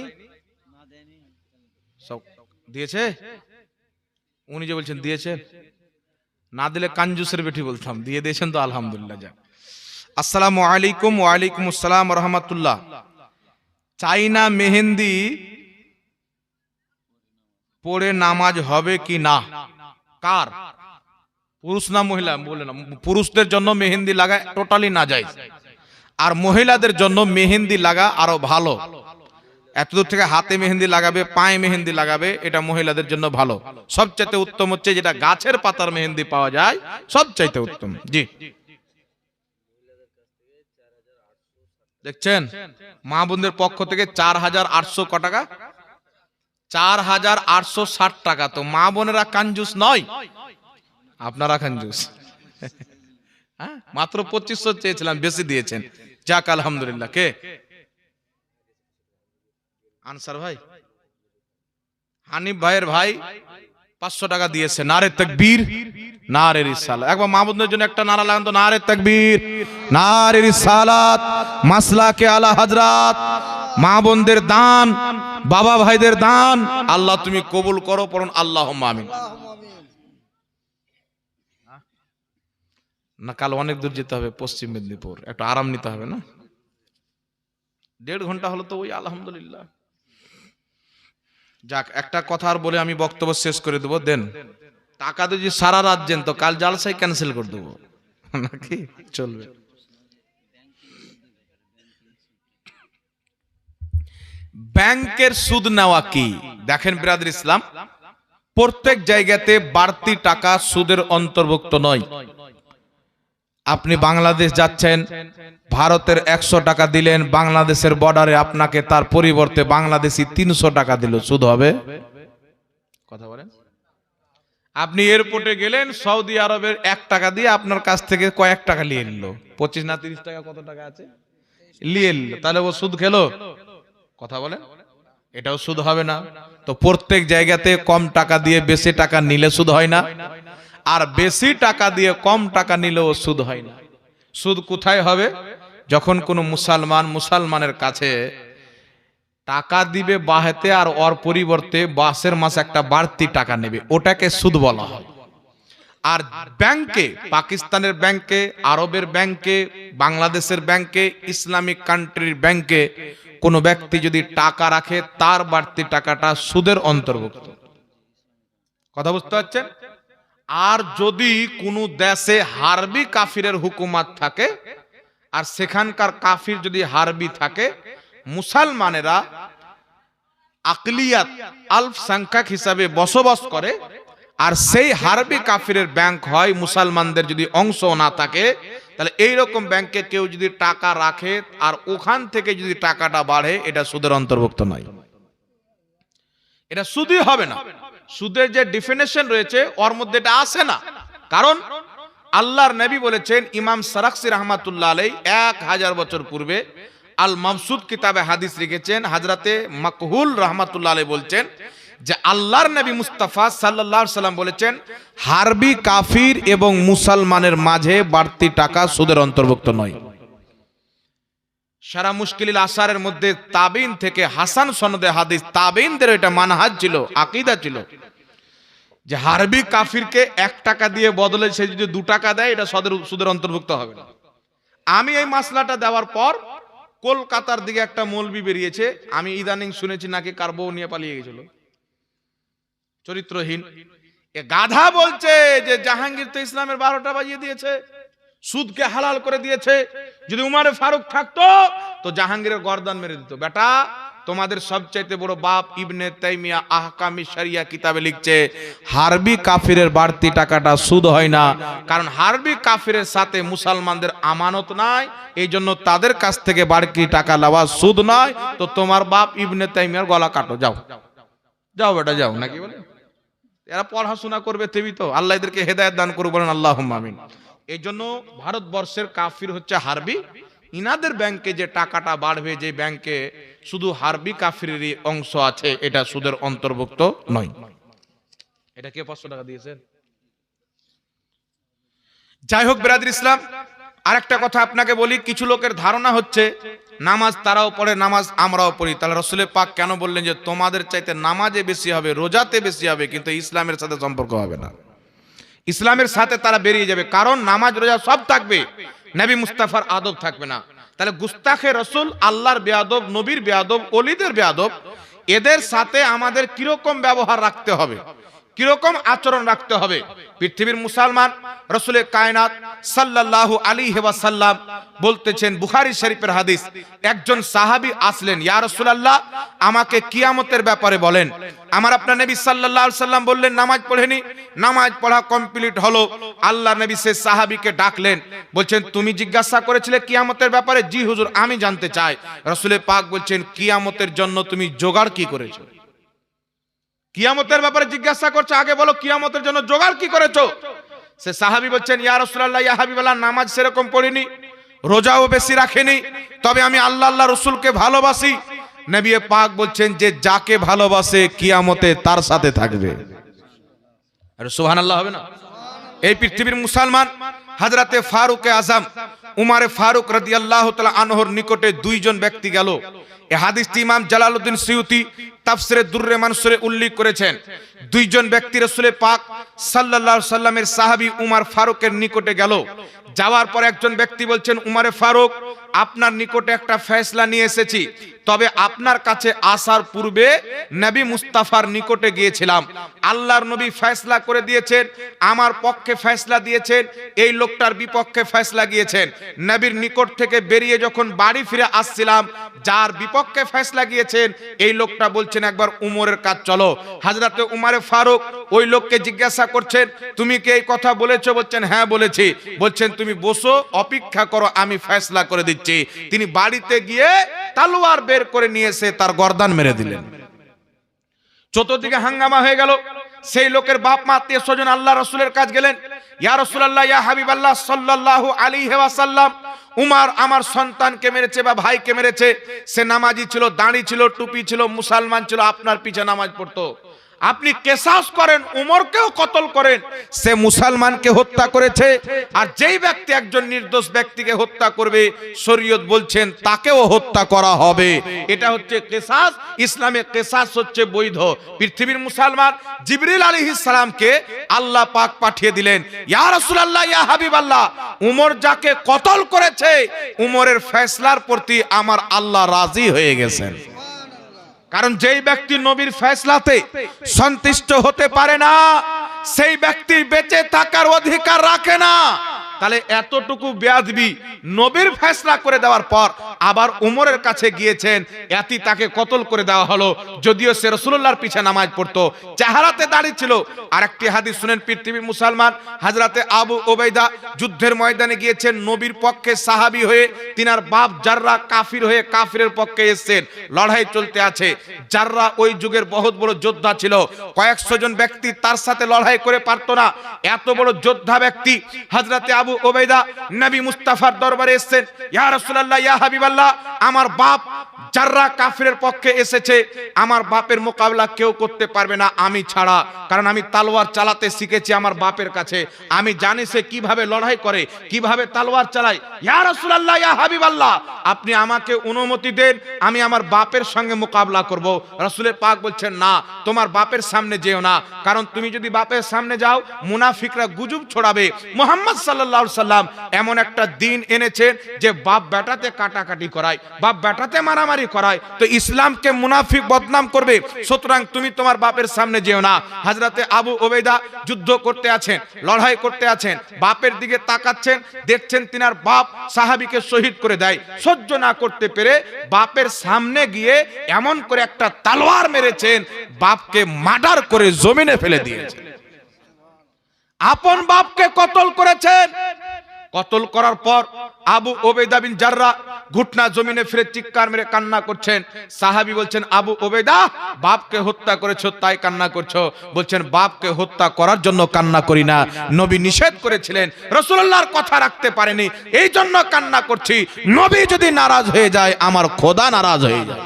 সব দিয়েছে? উনি যে বলছেন দিয়েছে, না দিলে কাঞ্জুসের বেটি বলতাম, দিয়ে দিয়েছেন তো আলহামদুলিল্লাহ। যাক, আসসালামু আলাইকুম। ওয়া আলাইকুম আসসালাম ওয়া রাহমাতুল্লাহ। চাইনা মেহেন্দি পড়ে নামাজ হবে কি না? কার? পুরুষ না মহিলা? বলে না, পুরুষদের জন্য মেহেন্দি লাগা টোটালি নাজায়েজ, আর মহিলাদের জন্য মেহেন্দি লাগা আরো ভালো। এতদূর থেকে হাতে মেহেন্দি লাগাবে, পায়ে মেহেন্দি লাগাবে, এটা মহিলাদের জন্য ভালো। সবচাইতে উত্তম হচ্ছে যেটা গাছের পাতার মেহেন্দি পাওয়া যায়, সবচাইতে উত্তম। জি, দেখছেন মা বোনদের পক্ষ থেকে 4800 ক টাকা? 4860 টাকা। তো মা বোনেরা কাঞ্জুস নয়, আপনারা কাঞ্জুস। হ্যাঁ, মাত্র 2500 চেয়েছিলাম, বেশি দিয়েছেন। যাক আলহামদুলিল্লাহ। কে? আনসার ভাই, হানিফ ভাইয়ের ভাই 500 টাকা দিয়েছে। নারে তাকবীর, নারে রিসালাত। একবার মা বোনদের জন্য একটা নারা লাগান তো, নারে তাকবীর, নারে রিসালাত, মাসলাকে আলা হযরত। মা বোনদের দান, বাবা ভাইদের দান আল্লাহ তুমি কবুল করো, পড়ুন আল্লাহুম্মা আমিন। না, কাল অনেক দূর যেতে হবে, পশ্চিম মেদিনীপুর, একটু আরাম নিতে হবে না? 1.5 ঘন্টা হলো তো, ওই আলহামদুলিল্লাহ। যাক, একটা কথা আর বলে আমি বক্তব্য শেষ করে দেবো। দেন টাকা যদি সারা রাত দেন তো কাল জালসাই ক্যান্সেল করে দেবো, নাকি চলবে? ব্যাংকের সুদ নেওয়া কি? দেখেন বিরাদর ইসলাম, প্রত্যেক জায়গাতে বাড়তি টাকা সুদের অন্তর্ভুক্ত নয়। আপনি বাংলাদেশ যাচ্ছেন, ভারতের 100 টাকা দিলেন, বাংলাদেশের বর্ডারে আপনাকে তার পরিবর্তে বাংলাদেশি 300 টাকা দিল, সুদ হবে? কথা বলেন। আপনি এয়ারপোর্টে গেলেন, সৌদি আরবের 1 টাকা দিয়ে আপনার কাছ থেকে কয়েক টাকা নিয়ে নিল, 25 না 30 টাকা কত টাকা আছে নিয়ে নিল, তাহলে ও সুদ খেলো? কথা বলেন, এটাও সুদ হবে না। তো প্রত্যেক জায়গাতে কম টাকা দিয়ে বেশি টাকা নিলে সুদ হয় না, আর বেশি টাকা দিয়ে কম টাকা নিলেও সুদ হয় না। সুদ কোথায় হবে? যখন কোনো মুসলমানের কাছে টাকা দিবে বাহেতে, আর ওর পরিবর্তে বাসের মাসে একটা বাড়তি টাকা নেবে, ওটাকে সুদ বলা হয়। আর ব্যাংকে, পাকিস্তানের ব্যাংকে, আরবের ব্যাংকে, বাংলাদেশের ব্যাংকে, ইসলামিক কান্ট্রির ব্যাংকে কোনো ব্যক্তি যদি টাকা রাখে, তার বাড়তি টাকাটা সুদের অন্তর্ভুক্ত। কথা বুঝতে পারছেন? আর যদি কোনো দেশে হারবি কাফিরের হুকুমত থাকে, আর সেখানকার কাফির যদি হারবি থাকে, মুসলমানেরা আকলিয়াত আলফ সংখ্যক হিসাবে বসবাস করে, আর সেই হারবি কাফিরের ব্যাংক হয়, মুসলমানদের যদি অংশ না থাকে, তাহলে এইরকম ব্যাংকে কেউ যদি টাকা রাখে আর ওখান থেকে যদি টাকাটা বাড়ে, এটা সুদের অন্তর্ভুক্ত নয়, এটা সুদই হবে না। সুদের যে ডেফিনেশন রয়েছে ওর মধ্যে এটা আসে না। কারণ আল্লাহর নবী বলেছেন, ইমাম সারাকসি রাহমাতুল্লাহ আলাইহি 1000 বছর পূর্বে আল মাবসুদ কিতাবে হাদিস লিখেছেন, হযরতে মাকহুল রাহমাতুল্লাহ আলাইহি বলছেন যে আল্লাহর নবী মুস্তাফা সাল্লাল্লাহু আলাইহি সাল্লাম বলেছেন, হারবি কাফির এবং মুসলমানের মাঝে বাড়তি টাকা সুদের অন্তর্ভুক্ত নয়। সারা মুশকিলিল আসারের মধ্যে তাবিন থেকে হাসান সনদে হাদিস, তাবিনদের এটা মানহাজ ছিল, আকীদা ছিল যে হারবি কাফিরকে 1 টাকা দিয়ে বদলে সে যদি 2 টাকা দেয়, এটা সুদের অন্তর্ভুক্ত হবে না। আমি এই মাসলাটা দেওয়ার পর কলকাতার দিকে একটা মৌলবি বেরিয়েছে, আমি ইদানিং শুনেছি নাকি কার বউ নিয়ে পালিয়ে গেছিল, চরিত্রহীন। এ গাধা বলছে যে জাহাঙ্গীর তো ইসলামের 12টা বাজিয়ে দিয়েছে, সুদকে হালাল করে দিয়েছে, যদি উমারে ফারুক থাকতো তো জাহাঙ্গীরের গর্দান মেরে দিত। বেটা, তোমাদের সবচাইতে বড় বাপ ইবনে তাইমিয়া আহকামি শরিয়া কিতাবে লিখছে, হারবি কাফিরের বাড়তি টাকাটা সুদ হয় না, কারণ হারবি কাফিরের সাথে মুসলমানদের আমানত নাই, এই জন্য তাদের কাছ থেকে বাড়তি টাকা লওয়া সুদ নয়। তো তোমার বাপ ইবনে তাইমিয়ার গলা কাটো, যাও যাও বেটা যাও, নাকি বলে? এরা পড়াশোনা করবে তেবি তো, আল্লাহ এদেরকে হেদায়েত দান করুক, বলেন আল্লাহুম্মা আমিন। এই জন্য ভারতবর্ষের কাফির হচ্ছে হারবি, ইনাদের ব্যাংকে যে টাকাটা বাড়বে, যে ব্যাংকে শুধু হারবি কাফিরেরই অংশ আছে, এটা সুদের অন্তর্ভুক্ত নয়। এটা কে 500 টাকা দিয়েছেন? যাই হোক বিরাদর ইসলাম, আরেকটা কথা আপনাকে বলি, কিছু লোকের ধারণা হচ্ছে নামাজ তারাও পড়ে, নামাজ আমরাও পড়ি, তাহলে রাসূল পাক কেন বললেন যে তোমাদের চাইতে নামাজে বেশি হবে, রোজাতে বেশি হবে, কিন্তু ইসলামের সাথে সম্পর্ক হবে না? ইসলামের সাথে তারা বেরিয়ে যাবে, কারণ নামাজ রোজা সব থাকবে, নবী মুস্তাফার আদব থাকবে না। তাহলে গুস্তাখে রসুল, আল্লাহর বেয়াদব, নবীর বেয়াদব, ওলিদের বেয়াদব, এদের সাথে আমাদের কিরকম ব্যবহার রাখতে হবে, কিরকম আচরণ রাখতে হবে? পৃথিবীর মুসলমান রাসূলে কায়নাত সাল্লাল্লাহু আলাইহি ওয়াসাল্লাম বলতেছেন, বুখারী শরীফের হাদিস, একজন সাহাবী আসলেন, ইয়া রাসূলুল্লাহ আমাকে কিয়ামতের ব্যাপারে বলেন। আমার আপনার নবী সাল্লাল্লাহু আলাইহি সাল্লাম বললেন নামাজ পড়েনি, নামাজ পড়া কমপ্লিট হলো, আল্লাহর নবী সে সাহাবীকে ডাকলেন, বলছেন তুমি জিজ্ঞাসা করেছিলে কিয়ামতের ব্যাপারে? জি হুজুর, আমি জানতে চাই। রাসূলে পাক বলছেন কিয়ামতের জন্য তুমি জোগাড় কি করেছো? কিয়ামতের ব্যাপারে জিজ্ঞাসা করছে, আগে বলো কিয়ামতের জন্য জোগাড় কি করেছো? সে সাহাবী বলছেন, ইয়া রাসূলুল্লাহ, ইয়া হাবিবাল্লাহ, নামাজ সেরকম পড়িনি, রোজাও বেশি রাখিনি, তবে আমি আল্লাহ আল্লাহ রাসূলকে ভালোবাসি। নবী পাক বলছেন যে যাকে ভালোবাসে কিয়ামতে তার সাথে থাকবে। আর সুবহানাল্লাহ হবে না? এই পৃথিবীর মুসলমান হযরতে ফারুক আযম উমরে ফারুক রাদিয়াল্লাহু তাআলা আনহুর নিকটে দুইজন ব্যক্তি গেল। এই হাদিসটি ইমাম জালালউদ্দিন সিয়ুতি তাফসিরে দুররে মানসুরে উল্লেখ করেছেন। দুইজন ব্যক্তি রাসূল পাক সাল্লাল্লাহু আলাইহি সাল্লামের সাহাবী উমর ফারুকের নিকটে গেল। যাওয়ার পর একজন ব্যক্তি বলছেন, উমরে ফারুক আপনার নিকটে একটা ফয়সালা নিয়ে এসেছি, তবে আপনার কাছে আসার পূর্বে নবী মুস্তাফার নিকটে গিয়েছিলাম, আল্লাহর নবী ফয়সালা করে দিয়েছেন, আমার পক্ষে ফয়সালা দিয়েছেন, এই লোকটার বিপক্ষে ফয়সালা গিয়েছেন। নবীর নিকট থেকে বেরিয়ে যখন বাড়ি ফিরে আসছিলাম, যার বিপক্ষে ফয়সালা গিয়েছেন এই লোকটা বলছেন একবার উমরের কাছে চলো। হযরতে উমরে ফারুক ওই লোককে জিজ্ঞাসা করছেন, তুমি কি এই কথা বলেছো? বলছেন হ্যাঁ বলেছি। বলছেন তুমি বসো, অপেক্ষা করো, আমি ফয়সালা করে দিচ্ছি। তিনি বাড়িতে গিয়ে তলোয়ার বের করে নিয়ে এসে তার গর্দান মেরে দিলেন। চতুর্দিকে হাঙ্গামা হয়ে গেল। সেই লোকের বাপ মা আত্মীয় স্বজন আল্লাহ রাসূলের কাছে গেলেন, ইয়া রাসূলুল্লাহ, ইয়া হাবিবাল্লাহ সাল্লাল্লাহু আলাইহি ওয়াসাল্লাম, উমর আমার সন্তানকে মেরেছে বা ভাইকে মেরেছে, সে নামাজি ছিল, দাড়ি ছিল, টুপি ছিল, মুসলমান ছিল, আপনার পিছে নামাজ পড়তো, আপনি কিসাস করেন, উমরকেও কতল করেন, সে মুসলমানকে হত্যা করেছে, আর যেই ব্যক্তি একজন নির্দোষ ব্যক্তিকে হত্যা করবে শরীয়ত বলছেন তাকেও হত্যা করা হবে। এটা হচ্ছে কিসাস, ইসলামে কিসাস হচ্ছে বৈধ। পৃথিবীর মুসলমান জিবরিল আলাইহিস সালামকে আল্লাহ পাক পাঠিয়ে দিলেন, ইয়া রাসূলুল্লাহ, ইয়া হাবিবাল্লাহ, উমর যাকে কতল করেছে উমরের ফয়সালার প্রতি আমার আল্লাহ রাজি হয়ে গেছেন। কারণ যেই ব্যক্তি নবীর ফয়সালাতে সন্তুষ্ট হতে পারে না, সেই ব্যক্তি বেঁচে থাকার অধিকার রাখে না। তাহলে এতটুকু বেয়াদবি, নবীর ফয়সালা করে দেওয়ার পর আবার উমরের কাছে গিয়েছেন, এতি তাকে কতল করে দেওয়া হলো, যদিও সে রাসূলুল্লাহর পিছে নামাজ পড়তো, চেহারাতে দাড়ি ছিল। আরেকটি হাদিস শুনেন, পৃথিবীর মুসলমান হযরতে আবু উবাইদা যুদ্ধের ময়দানে গিয়েছেন, নবীর পক্ষে সাহাবী হয়ে, তিনার বাপ জাররা কাফির হয়ে কাফিরের পক্ষে এসেছেন, লড়াই চলতে আছে। জাররা ওই যুগের বহুত বড় যোদ্ধা ছিল, কয়েকশো জন ব্যক্তি তার সাথে লড়াই করে পারতো না, এত বড় যোদ্ধা ব্যক্তি। হযরতে আবু উবাইদা নবী মুস্তাফার দরবারে এসেছেন, ইয়া রাসূলুল্লাহ, ইয়া হাবিবাল্লাহ, আমার বাপ জাররা কাফিরের পক্ষে এসেছে, আমার বাপের মোকাবেলা কেউ করতে পারবে না আমি ছাড়া, কারণ আমি তালোয়ার চালাতে শিখেছি আমার বাপের কাছে, আমি জানি সে কিভাবে লড়াই করে, কিভাবে তালোয়ার চালায়। ইয়া রাসূলুল্লাহ, ইয়া হাবিবাল্লাহ, আপনি আমাকে অনুমতি দেন, আমি আমার বাপের সঙ্গে মোকাবেলা করব। রাসূলের পাক বলছেন না, তোমার বাপের সামনে যেও না, কারণ তুমি যদি বাপের সামনে যাও মুনাফিকরা গুজব ছড়াবে। মুহাম্মদ সাল্লাল্লাহু আলাইহি সাল্লাম এমন একটা দিন এনেছেন যে বাপ বেটাতে কাটাকাটি করায়, বাপ বেটাতে মারামারি করায়, তো ইসলামকে মুনাফিক বদনাম করবে, সুতরাং তুমি তোমার বাপের সামনে যেও না। হযরতে আবু উবাইদা যুদ্ধ করতে আছেন, লড়াই করতে আছেন, বাপের দিকে তাকাচ্ছেন, দেখছেন তিনার বাপ সাহাবীকে শহীদ করে দেয়, সহ্য না করতে পেরে বাপের সামনে গিয়ে এমন করে একটা তলোয়ার মেরেছেন, বাপকে মার্ডার করে জমিনে ফেলে দিয়েছেন। আপন বাপকে কতল করেছেন। কতল করার পর আবু উবাইদা বিন জাররা ঘুটনা জমিনে ফিরে চিৎকার মেরে কান্না করছেন। সাহাবী বলছেন, আবু ওবেদা, বাপকে হত্যা করেছো তাই কান্না করছো? বলছেন, বাপকে হত্যা করার জন্য কান্না করি না, নবী নিষেধ করেছিলেন, রাসূলুল্লাহর কথা রাখতে পারেনি, এই জন্য কান্না করছি। নবী যদি নারাজ হয়ে যায়, আমার খোদা নারাজ হয়ে যায়।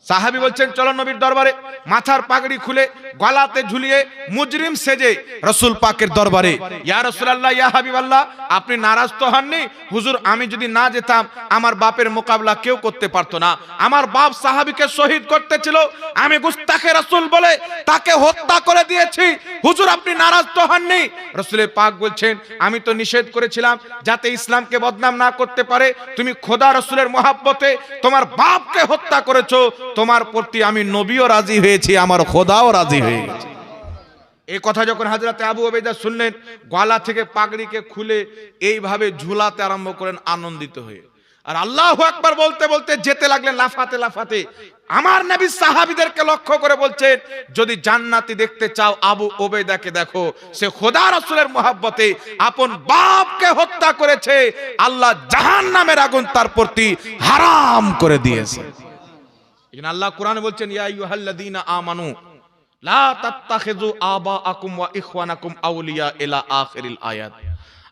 সাহাবী বলছেন, চলো নবীর দরবারে। মাথার পাগড়ি খুলে গলাতে ঝুলিয়ে মুজরিম সেজে রাসূল পাকের দরবারে, ইয়া রাসূলুল্লাহ, ইয়া হাবিবাল্লাহ, আপনি নারাজ তো হননি? হুজুর, আমি যদি না যেতাম আমার বাপের মোকাবেলা কেউ করতে পারতো না। আমার বাপ সাহাবীকে শহীদ করতে ছিল, আমি গুস্তাখে রাসূল বলে তাকে হত্যা করে দিয়েছি। হুজুর, আপনি নারাজ তো হননি? রাসূলের পাক বলছেন, আমি তো নিষেধ করেছিলাম যাতে ইসলামকে বদনাম না করতে পারে। তুমি খোদা রাসূলের মহব্বতে তোমার বাপকে হত্যা করেছো, তোমার প্রতি আমি নবীও রাজি হয়েছি, আমার খোদাও রাজি হয়ে গেছে। এই কথা যখন হযরতে আবু উবাইদা শুনলেন, গলা থেকে পাগড়িকে খুলে এইভাবে ঝুলাতে আরম্ভ করেন আনন্দিত হয়ে। আর আল্লাহু আকবার বলতে বলতে যেতে লাগলেন লাফাতে লাফাতে। আমার নবী সাহাবীদেরকে লক্ষ্য করে বলছেন, যদি জান্নাতি দেখতে চাও আবু উবাইদাকে দেখো, সে খোদা রাসূলের মহব্বতে আপন বাপকে হত্যা করেছে, আল্লাহ জাহান্নামের আগুন তার প্রতি হারাম করে দিয়েছে। এখানে আল্লাহ কোরআনে বলছেন, ইয়া আইয়ুহাল্লাযীনা আমানু লা তাত্তাখিযু আবাআকুম ওয়া ইখওয়ানাকুম আউলিয়া ইলা আখিরিল আয়াত।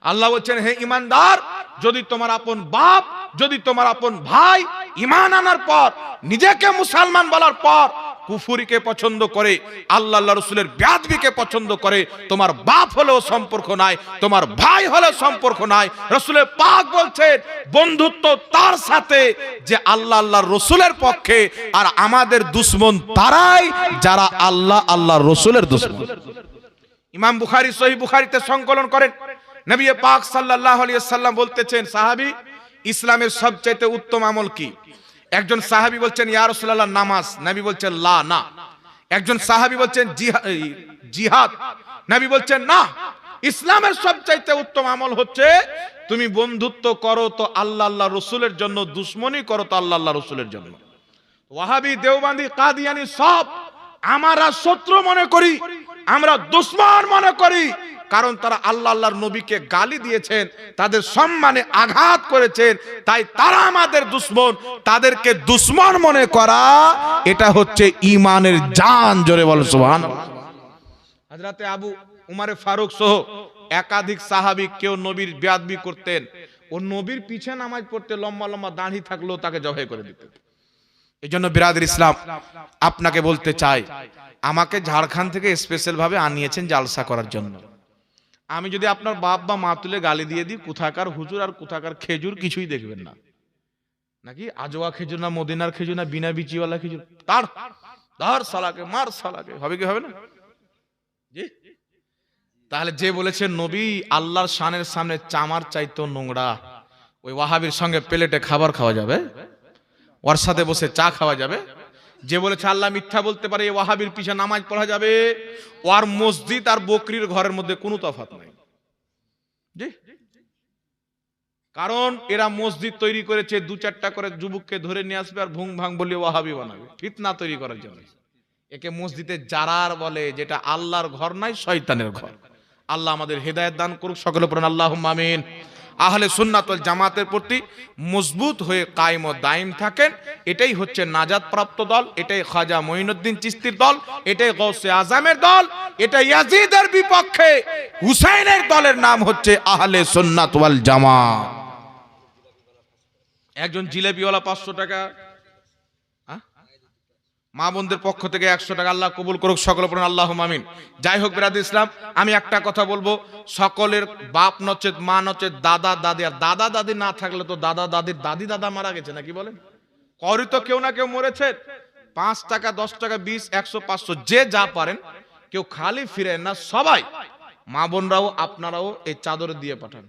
আল্লাহ বলছেন, হে ঈমানদার, যদি তোমার আপন বাপ, যদি তোমার আপন ভাই ঈমান আনার পর, নিজেকে মুসলমান বলার পর কুফরিকে পছন্দ করে, আল্লাহ আল্লাহ রাসূলের বেয়াদবিকে পছন্দ করে, তোমার বাপ হলেও সম্পর্ক নাই, তোমার ভাই হলেও সম্পর্ক নাই। রাসূলের পাক বলছেন, বন্ধুত্ব তার সাথে যে আল্লাহ আল্লাহর রাসূলের পক্ষে, আর আমাদের দুশমন তারাই যারা আল্লাহ আল্লাহর রাসূলের দুশমন। ইমাম বুখারী সহিহ বুখারীতে সংকলন করেন, নবী পাক সাল্লাল্লাহু আলাইহি ওয়াসাল্লাম বলতেছেন, সাহাবী, ইসলামের সবচেয়ে উত্তম আমল কি? একজন সাহাবী বলছেন, ইয়া রাসূলুল্লাহ, নামাজ। নবী বলছেন, লা, না। একজন সাহাবী বলছেন, জিহাদ। নবী বলছেন, না, ইসলামের সবচেয়ে উত্তম আমল হচ্ছে তুমি বন্ধুত্ব করো তো আল্লাহ আল্লাহ রাসূলের জন্য, দুশমনি করো তো আল্লাহ আল্লাহ রাসূলের জন্য। ওয়াহাবি, দেওবন্দি, কাদিয়ানি সব আমরা শত্রু মনে করি, আমরা দুশমন মনে করি, কারণ তারা আল্লাহ আল্লাহর নবীকে গালি দিয়েছেন, তাদের সম্মানে আঘাত করেছেন, তাই তারা আমাদের দুশমন। তাদেরকে দুশমন মনে করা এটা হচ্ছে ঈমানের জান। জোরে বল সুবহানাল্লাহ। হযরতে আবু উমারে ফারুক সহ একাধিক সাহাবী কেউ নবীর বেয়াদবি করতেন, ও নবীর পিছে নামাজ পড়তে লম্বা লম্বা দাড়ি থাকলেও তাকে জবাই করে দিতেন। এইজন্য বিরাদর ইসলাম, আপনাকে বলতে চাই, আমাকে ঝাড়খণ্ড থেকে স্পেশাল ভাবে আনিয়েছেন জালসা করার জন্য। আমি যদি আপনার বাপ বা মা তুলে গালি দিয়ে দিই, কোথাকার হুজুর আর কোথাকার খেজুর কিছুই দেখবেন না। নাকি আজওয়া খেজুর না মদিনার খেজুর না বিনা বিচিওয়ালা খেজুর, তার ধর সালাকে, মার সালাকে, হবে কি হবে না? জি। তাহলে যে বলেছে নবী আল্লাহর শানের সামনে চামার চাইতো নোংরা, ওই ওয়াহাবির সঙ্গে প্লেটে খাবার খাওয়া যাবে, ওর সাথে বসে চা খাওয়া যাবে? যে বলেছে আল্লাহ মিথ্যা বলতে পারে, এই ওয়াহাবির পিছে নামাজ পড়া যাবে, ওর মসজিদ আর বকরির ঘরের মধ্যে কোনো তফাৎ নাই। জি। কারণ এরা মসজিদ তৈরি করেছে, দু চারটা করে যুবককে ধরে নিয়ে আসবে আর ভুং ভাং বলে ওয়াহাবি বানাবে, ফিতনা তৈরি করার জন্য। একে মসজিদে জারার বলে, যেটা আল্লাহর ঘর নাই, শয়তানের ঘর। আল্লাহ আমাদের হেদায়েত দান করুক, সকলে পড়েন আল্লাহুম্মা আমিন। আহলে সুন্নাত ওয়াল জামাতের প্রতি মজবুত হয়ে কায়েম ও দায়েম থাকেন, এটাই হচ্ছে নাজাত প্রাপ্ত দল, এটাই খাজা মঈনুদ্দিন চিশতির দল, এটাই গৌসে আজমের দল, এটা ইয়াজিদের বিপক্ষে হুসাইনের দলের নাম হচ্ছে আহলে সুন্নাত ওয়াল জামাত। একজন জিলেবিওয়ালা 500 টাকা, মা বোনদের পক্ষ থেকে 100 টাকা, আল্লাহ কবুল করুক, সকলে পড়ুন আল্লাহুম্মা আমিন। যাই হোক বিরাদর ইসলাম, আমি একটা কথা বলবো, সকলের বাপ নচেত মা নচেত দাদা দাদি, আর দাদা দাদি না থাকলে তো দাদা দাদির দাদি দাদা মারা গেছে নাকি বলেন? করি তো কেউ না কেউ মরেছে। 5 টাকা 10 টাকা 20 100 500 যে যা পারেন, কেউ খালি ফিরে না, সবাই মা বোনরাও আপনারাও এই চাদরে দিয়ে পাঠান।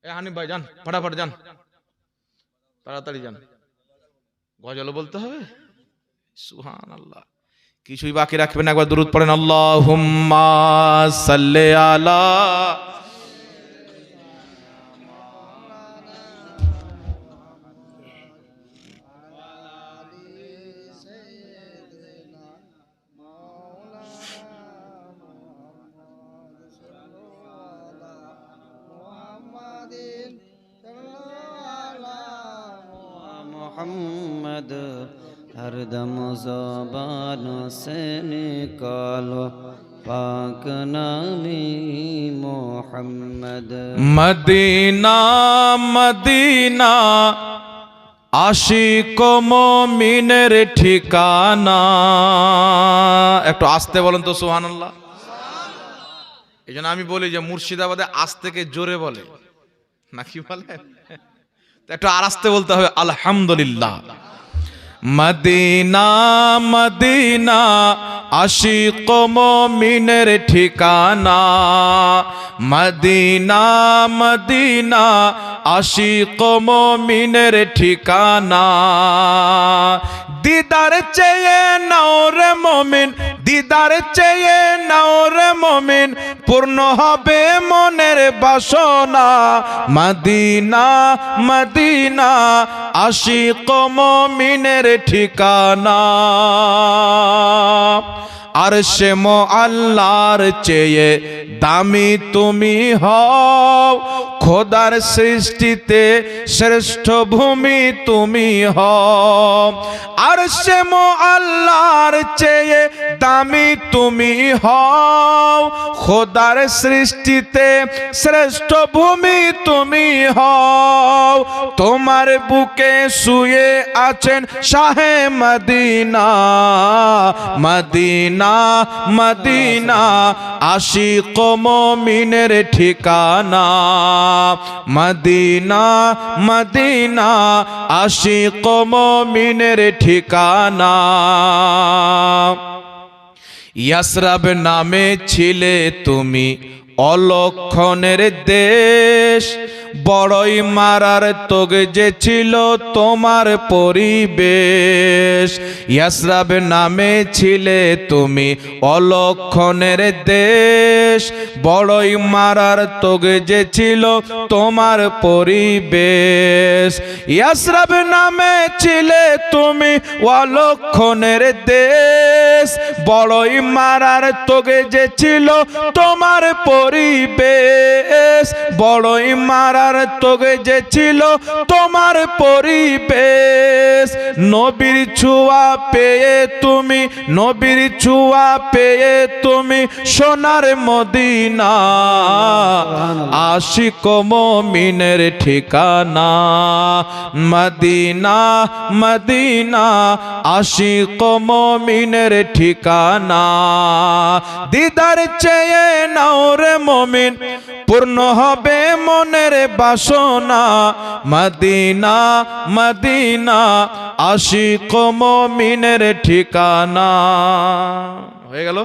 এ হানিফ ভাই যান, ফটাফট যান, তাড়াতাড়ি যান, গজলও বলতে হবে। সুবহানাল্লাহ, কিছুই বাকি রাখবেন, একবার দুরূদ পড়েন, আল্লাহুম্মা সাল্লি আলা। मोहम्मद हरदम ज़बान से निकालो पाक नामी मोहम्मद। मदीना मदीना आशिक मोमिनेर ठिकाना। একটু আস্তে বলেন তো সুবহানাল্লাহ। এই জন্য আমি বলি যে মুর্শিদাবাদে আজ থেকে জোরে বলে নাকি বলে, একটু আর আস্তে বলতে হবে আলহামদুলিল্লাহ। মদিনা মদিনা আশিক মুমিনের ঠিকানা, মদিনা মদিনা আশিক মুমিনের ঠিকানা। দিদার চেয়ে নাও রে মুমিন, দিদার চেয়ে নাও রে মুমিন, পূর্ণ হবে মনের বাসনা। মদিনা মদিনা আশিক মুমিনের ঠিকানা। আরশে মুআল্লার চেয়ে দামি তুমি হও, খোদার সৃষ্টিতে শ্রেষ্ঠ ভূমি তুমি হও। আরশে মুআল্লার চেয়ে দামি তুমি হও, খোদার সৃষ্টিতে শ্রেষ্ঠ ভূমি তুমি হও। তোমার বুকে শুয়ে আছেন শাহে মদিনা, মদিনা মদিনা আশিক মুমিনের ঠিকানা। মদিনা মদিনা আশিক মুমিনের ঠিকানা। ইয়াসরাব নামে ছিলে তুমি অলক্ষণের দেশ, বড়ই মারার তোগ যে ছিল তোমার পরিবেশ। ইয়াসরাব নামে ছিলে তুমি অলক্ষণের দেশ, বড়ই মারার তোগ যে ছিল তোমার পরিবেশ। ইয়াসরাব নামে ছিলে তুমি অলক্ষণের দেশ, বড়ই মারার তোগ যে ছিল তোমার পরিবেশ, বড়ই মারার তোগে যে ছিল তোমার পরিবেশ। নবীর ছোঁয়া পেয়ে তুমি, নবীর ছোঁয়া পেয়ে তুমি সোনার মদিনা, আশিক মুমিনের ঠিকানা। মদিনা মদিনা আশিক মুমিনের ঠিকানা। দিদার চেয়ে নাও রে মুমিন, পূর্ণ হবে মনের বাসনা। মদিনা মদিনা আশিক মুমিনের ঠিকানা। হয়ে গেল?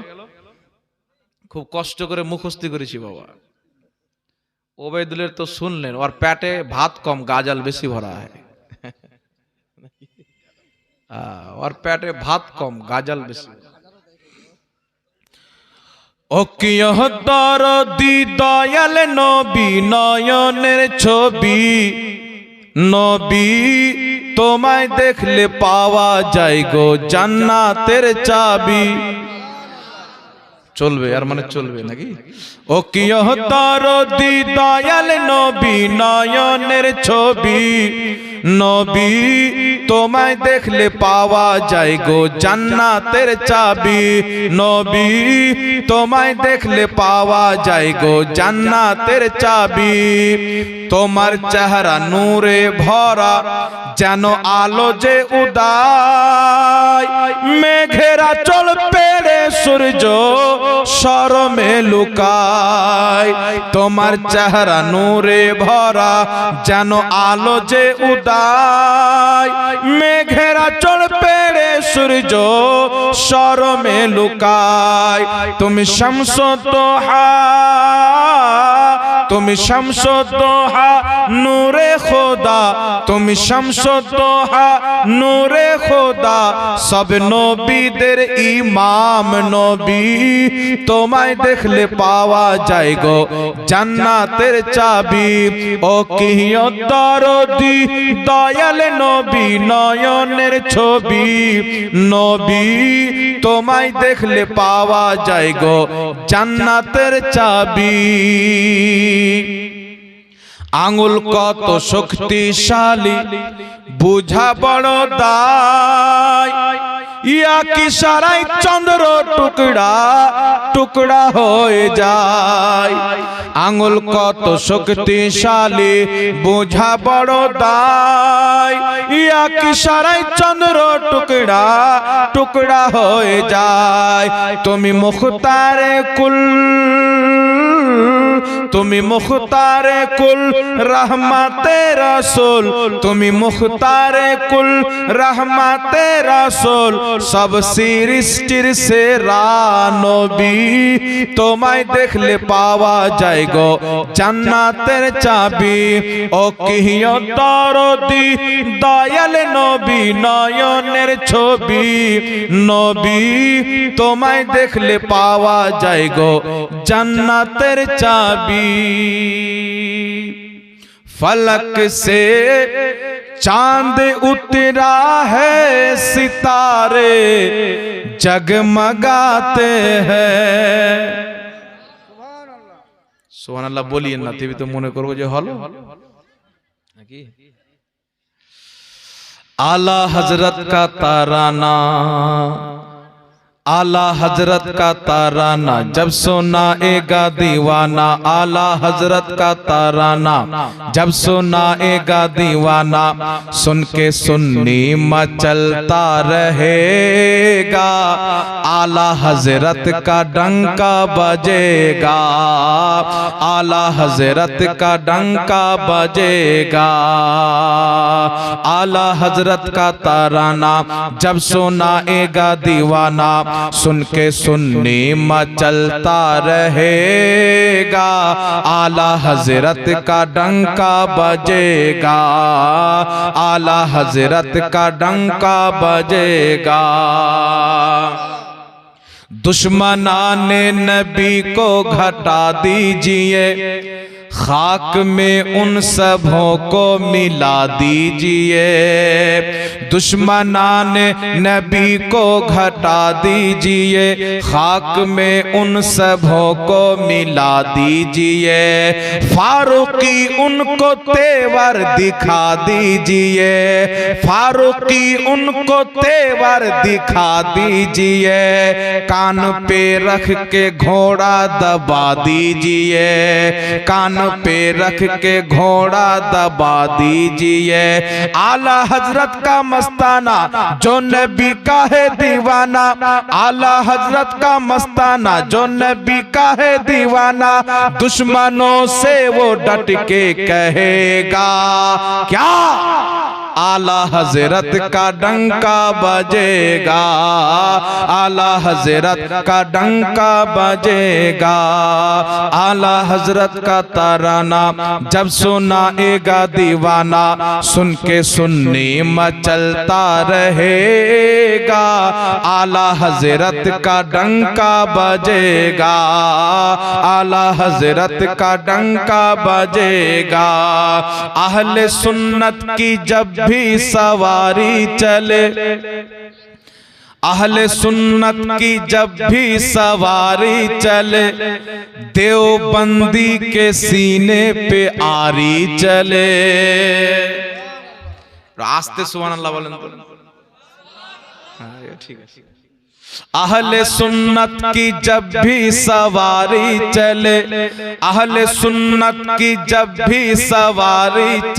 খুব কষ্ট করে মুখস্থি করেছি বাবা। ওবাইদুলের তো শুনলেন, ওর পেটে ভাত কম গাজাল বেশি ভরা হয়। ওর পেটে ভাত কম গাজাল বেশি। ও কি দরদি দয়াল নবী নয়নের ছবি, নবী তোমায় দেখলে পাওয়া যায় গো জান্নাতের চাবি। চলবে আর মানে চলবে নাকি? ও কি দরদি দয়াল নবী নয়নের ছবি, নবী তোমায় দেখলে পাওয়া যায় গো জান্নাতের চাবি। নবী তোমায় দেখলে পাওয়া যায় গো জান্নাতের চাবি। তোমার চেহারা নূরে ভরা যেন আলো যে উদয়, মেঘেরা চল পেড়ে সূর্য শরমে লুকায়। তোমার চেহারা নূরে ভরা যেন আলো যে উদয়, মেঘেরা চল পেড়ে সূর্য শরমে লুকায়। তুমি শামস দোহা, তুমি শামস দোহা নূরে খোদা, তুমি শামস দোহা নূরে খোদা। সব নবীদের ইমাম নবী, তোমায় দেখলে পাওয়া যায় গো জান্নাতের চাবি। ও কি দরদি দয়াল নবী নয়নের ছবি, নবী তোমায় দেখলে পাওয়া যায় গো জান্নাতের চাবি। আঙুল কত শক্তিশালী বুঝা বড় দায়, ইয়া কি সারাই চন্দ্র টুকরা টুকরা হয়ে যায়। আঙুল কত শক্তিশালী বুঝা বড় দায়, ইয়া কি সারাই চন্দ্র টুকরা টুকরা হয়ে যায়। তুমি মুখতারে কুল, তুমি মুখতারে কুল রহমতে রসুল, তুমি মুখতারে কুল রহমতে রসুল, সব সৃষ্টির সেরা নবী। তোমায় দেখলে পাওয়া যায় গো জান্নাতের চাবি। ও কিহিও দরদি দয়াল নবী, নয়নের ছবি নবী, তোমায় দেখলে পাওয়া যায় গো জান্নাতের চাবি। फलक से चांद उतरा है, सितारे जगमगाते हैं। सुभान अल्लाह बोलिए ना, तभी तो मने करबो जे हलो नाকি। आला हजरत का ताराना, आला हजरत का ताराना जब सुनाएगा दीवाना, आला हजरत का ताराना जब सुनाएगा दीवाना, सुन के सुन्नी मचलता रहेगा, आला हजरत का डंका बजेगा, आला हजरत का डंका बजेगा। आला हजरत का ताराना जब सुनाएगा दीवाना, सुन के सुन्नी मचलता रहेगा, आला हजरत का डंका बजेगा, आला हजरत का डंका बजेगा। दुश्मनाने नबी को घटा दीजिए, खाक में उन सबों को मिला दीजिए। दुश्मनान नबी को घटा दीजिए, खाक में उन सबों को मिला दीजिए। फारूकी उनको तेवर दिखा दीजिए, फारूकी उनको तेवर दिखा दीजिए। कान पे रख के घोड़ा दबा दीजिए, कान पे रख के घोड़ा दबा दीजिए। आला हजरत का मस्ताना जो नबी का है दीवाना, आला हजरत का मस्ताना जो नबी का है दीवाना, दुश्मनों से वो डट के कहेगा क्या, आला हजरत का डंका बजेगा, आला हजरत का डंका बजेगा। आला हजरत का ताराना जब सुनाएगा दीवाना, सुन के सुन्नी मचलता रहेगा, आला हजरत का डंका बजेगा, आला हजरत का डंका बजेगा। अहले सुन्नत की जब भी सवारी चले, अहले सुन्नत की जब भी सवारी चले, देवबंदी के सीने पे आरी चले। आस्ते सुभान अल्लाह बोलें तो ठीक है। अहले सुन्नत की जब भी सवारी चले, अहले सुन्नत की जब भी सवारी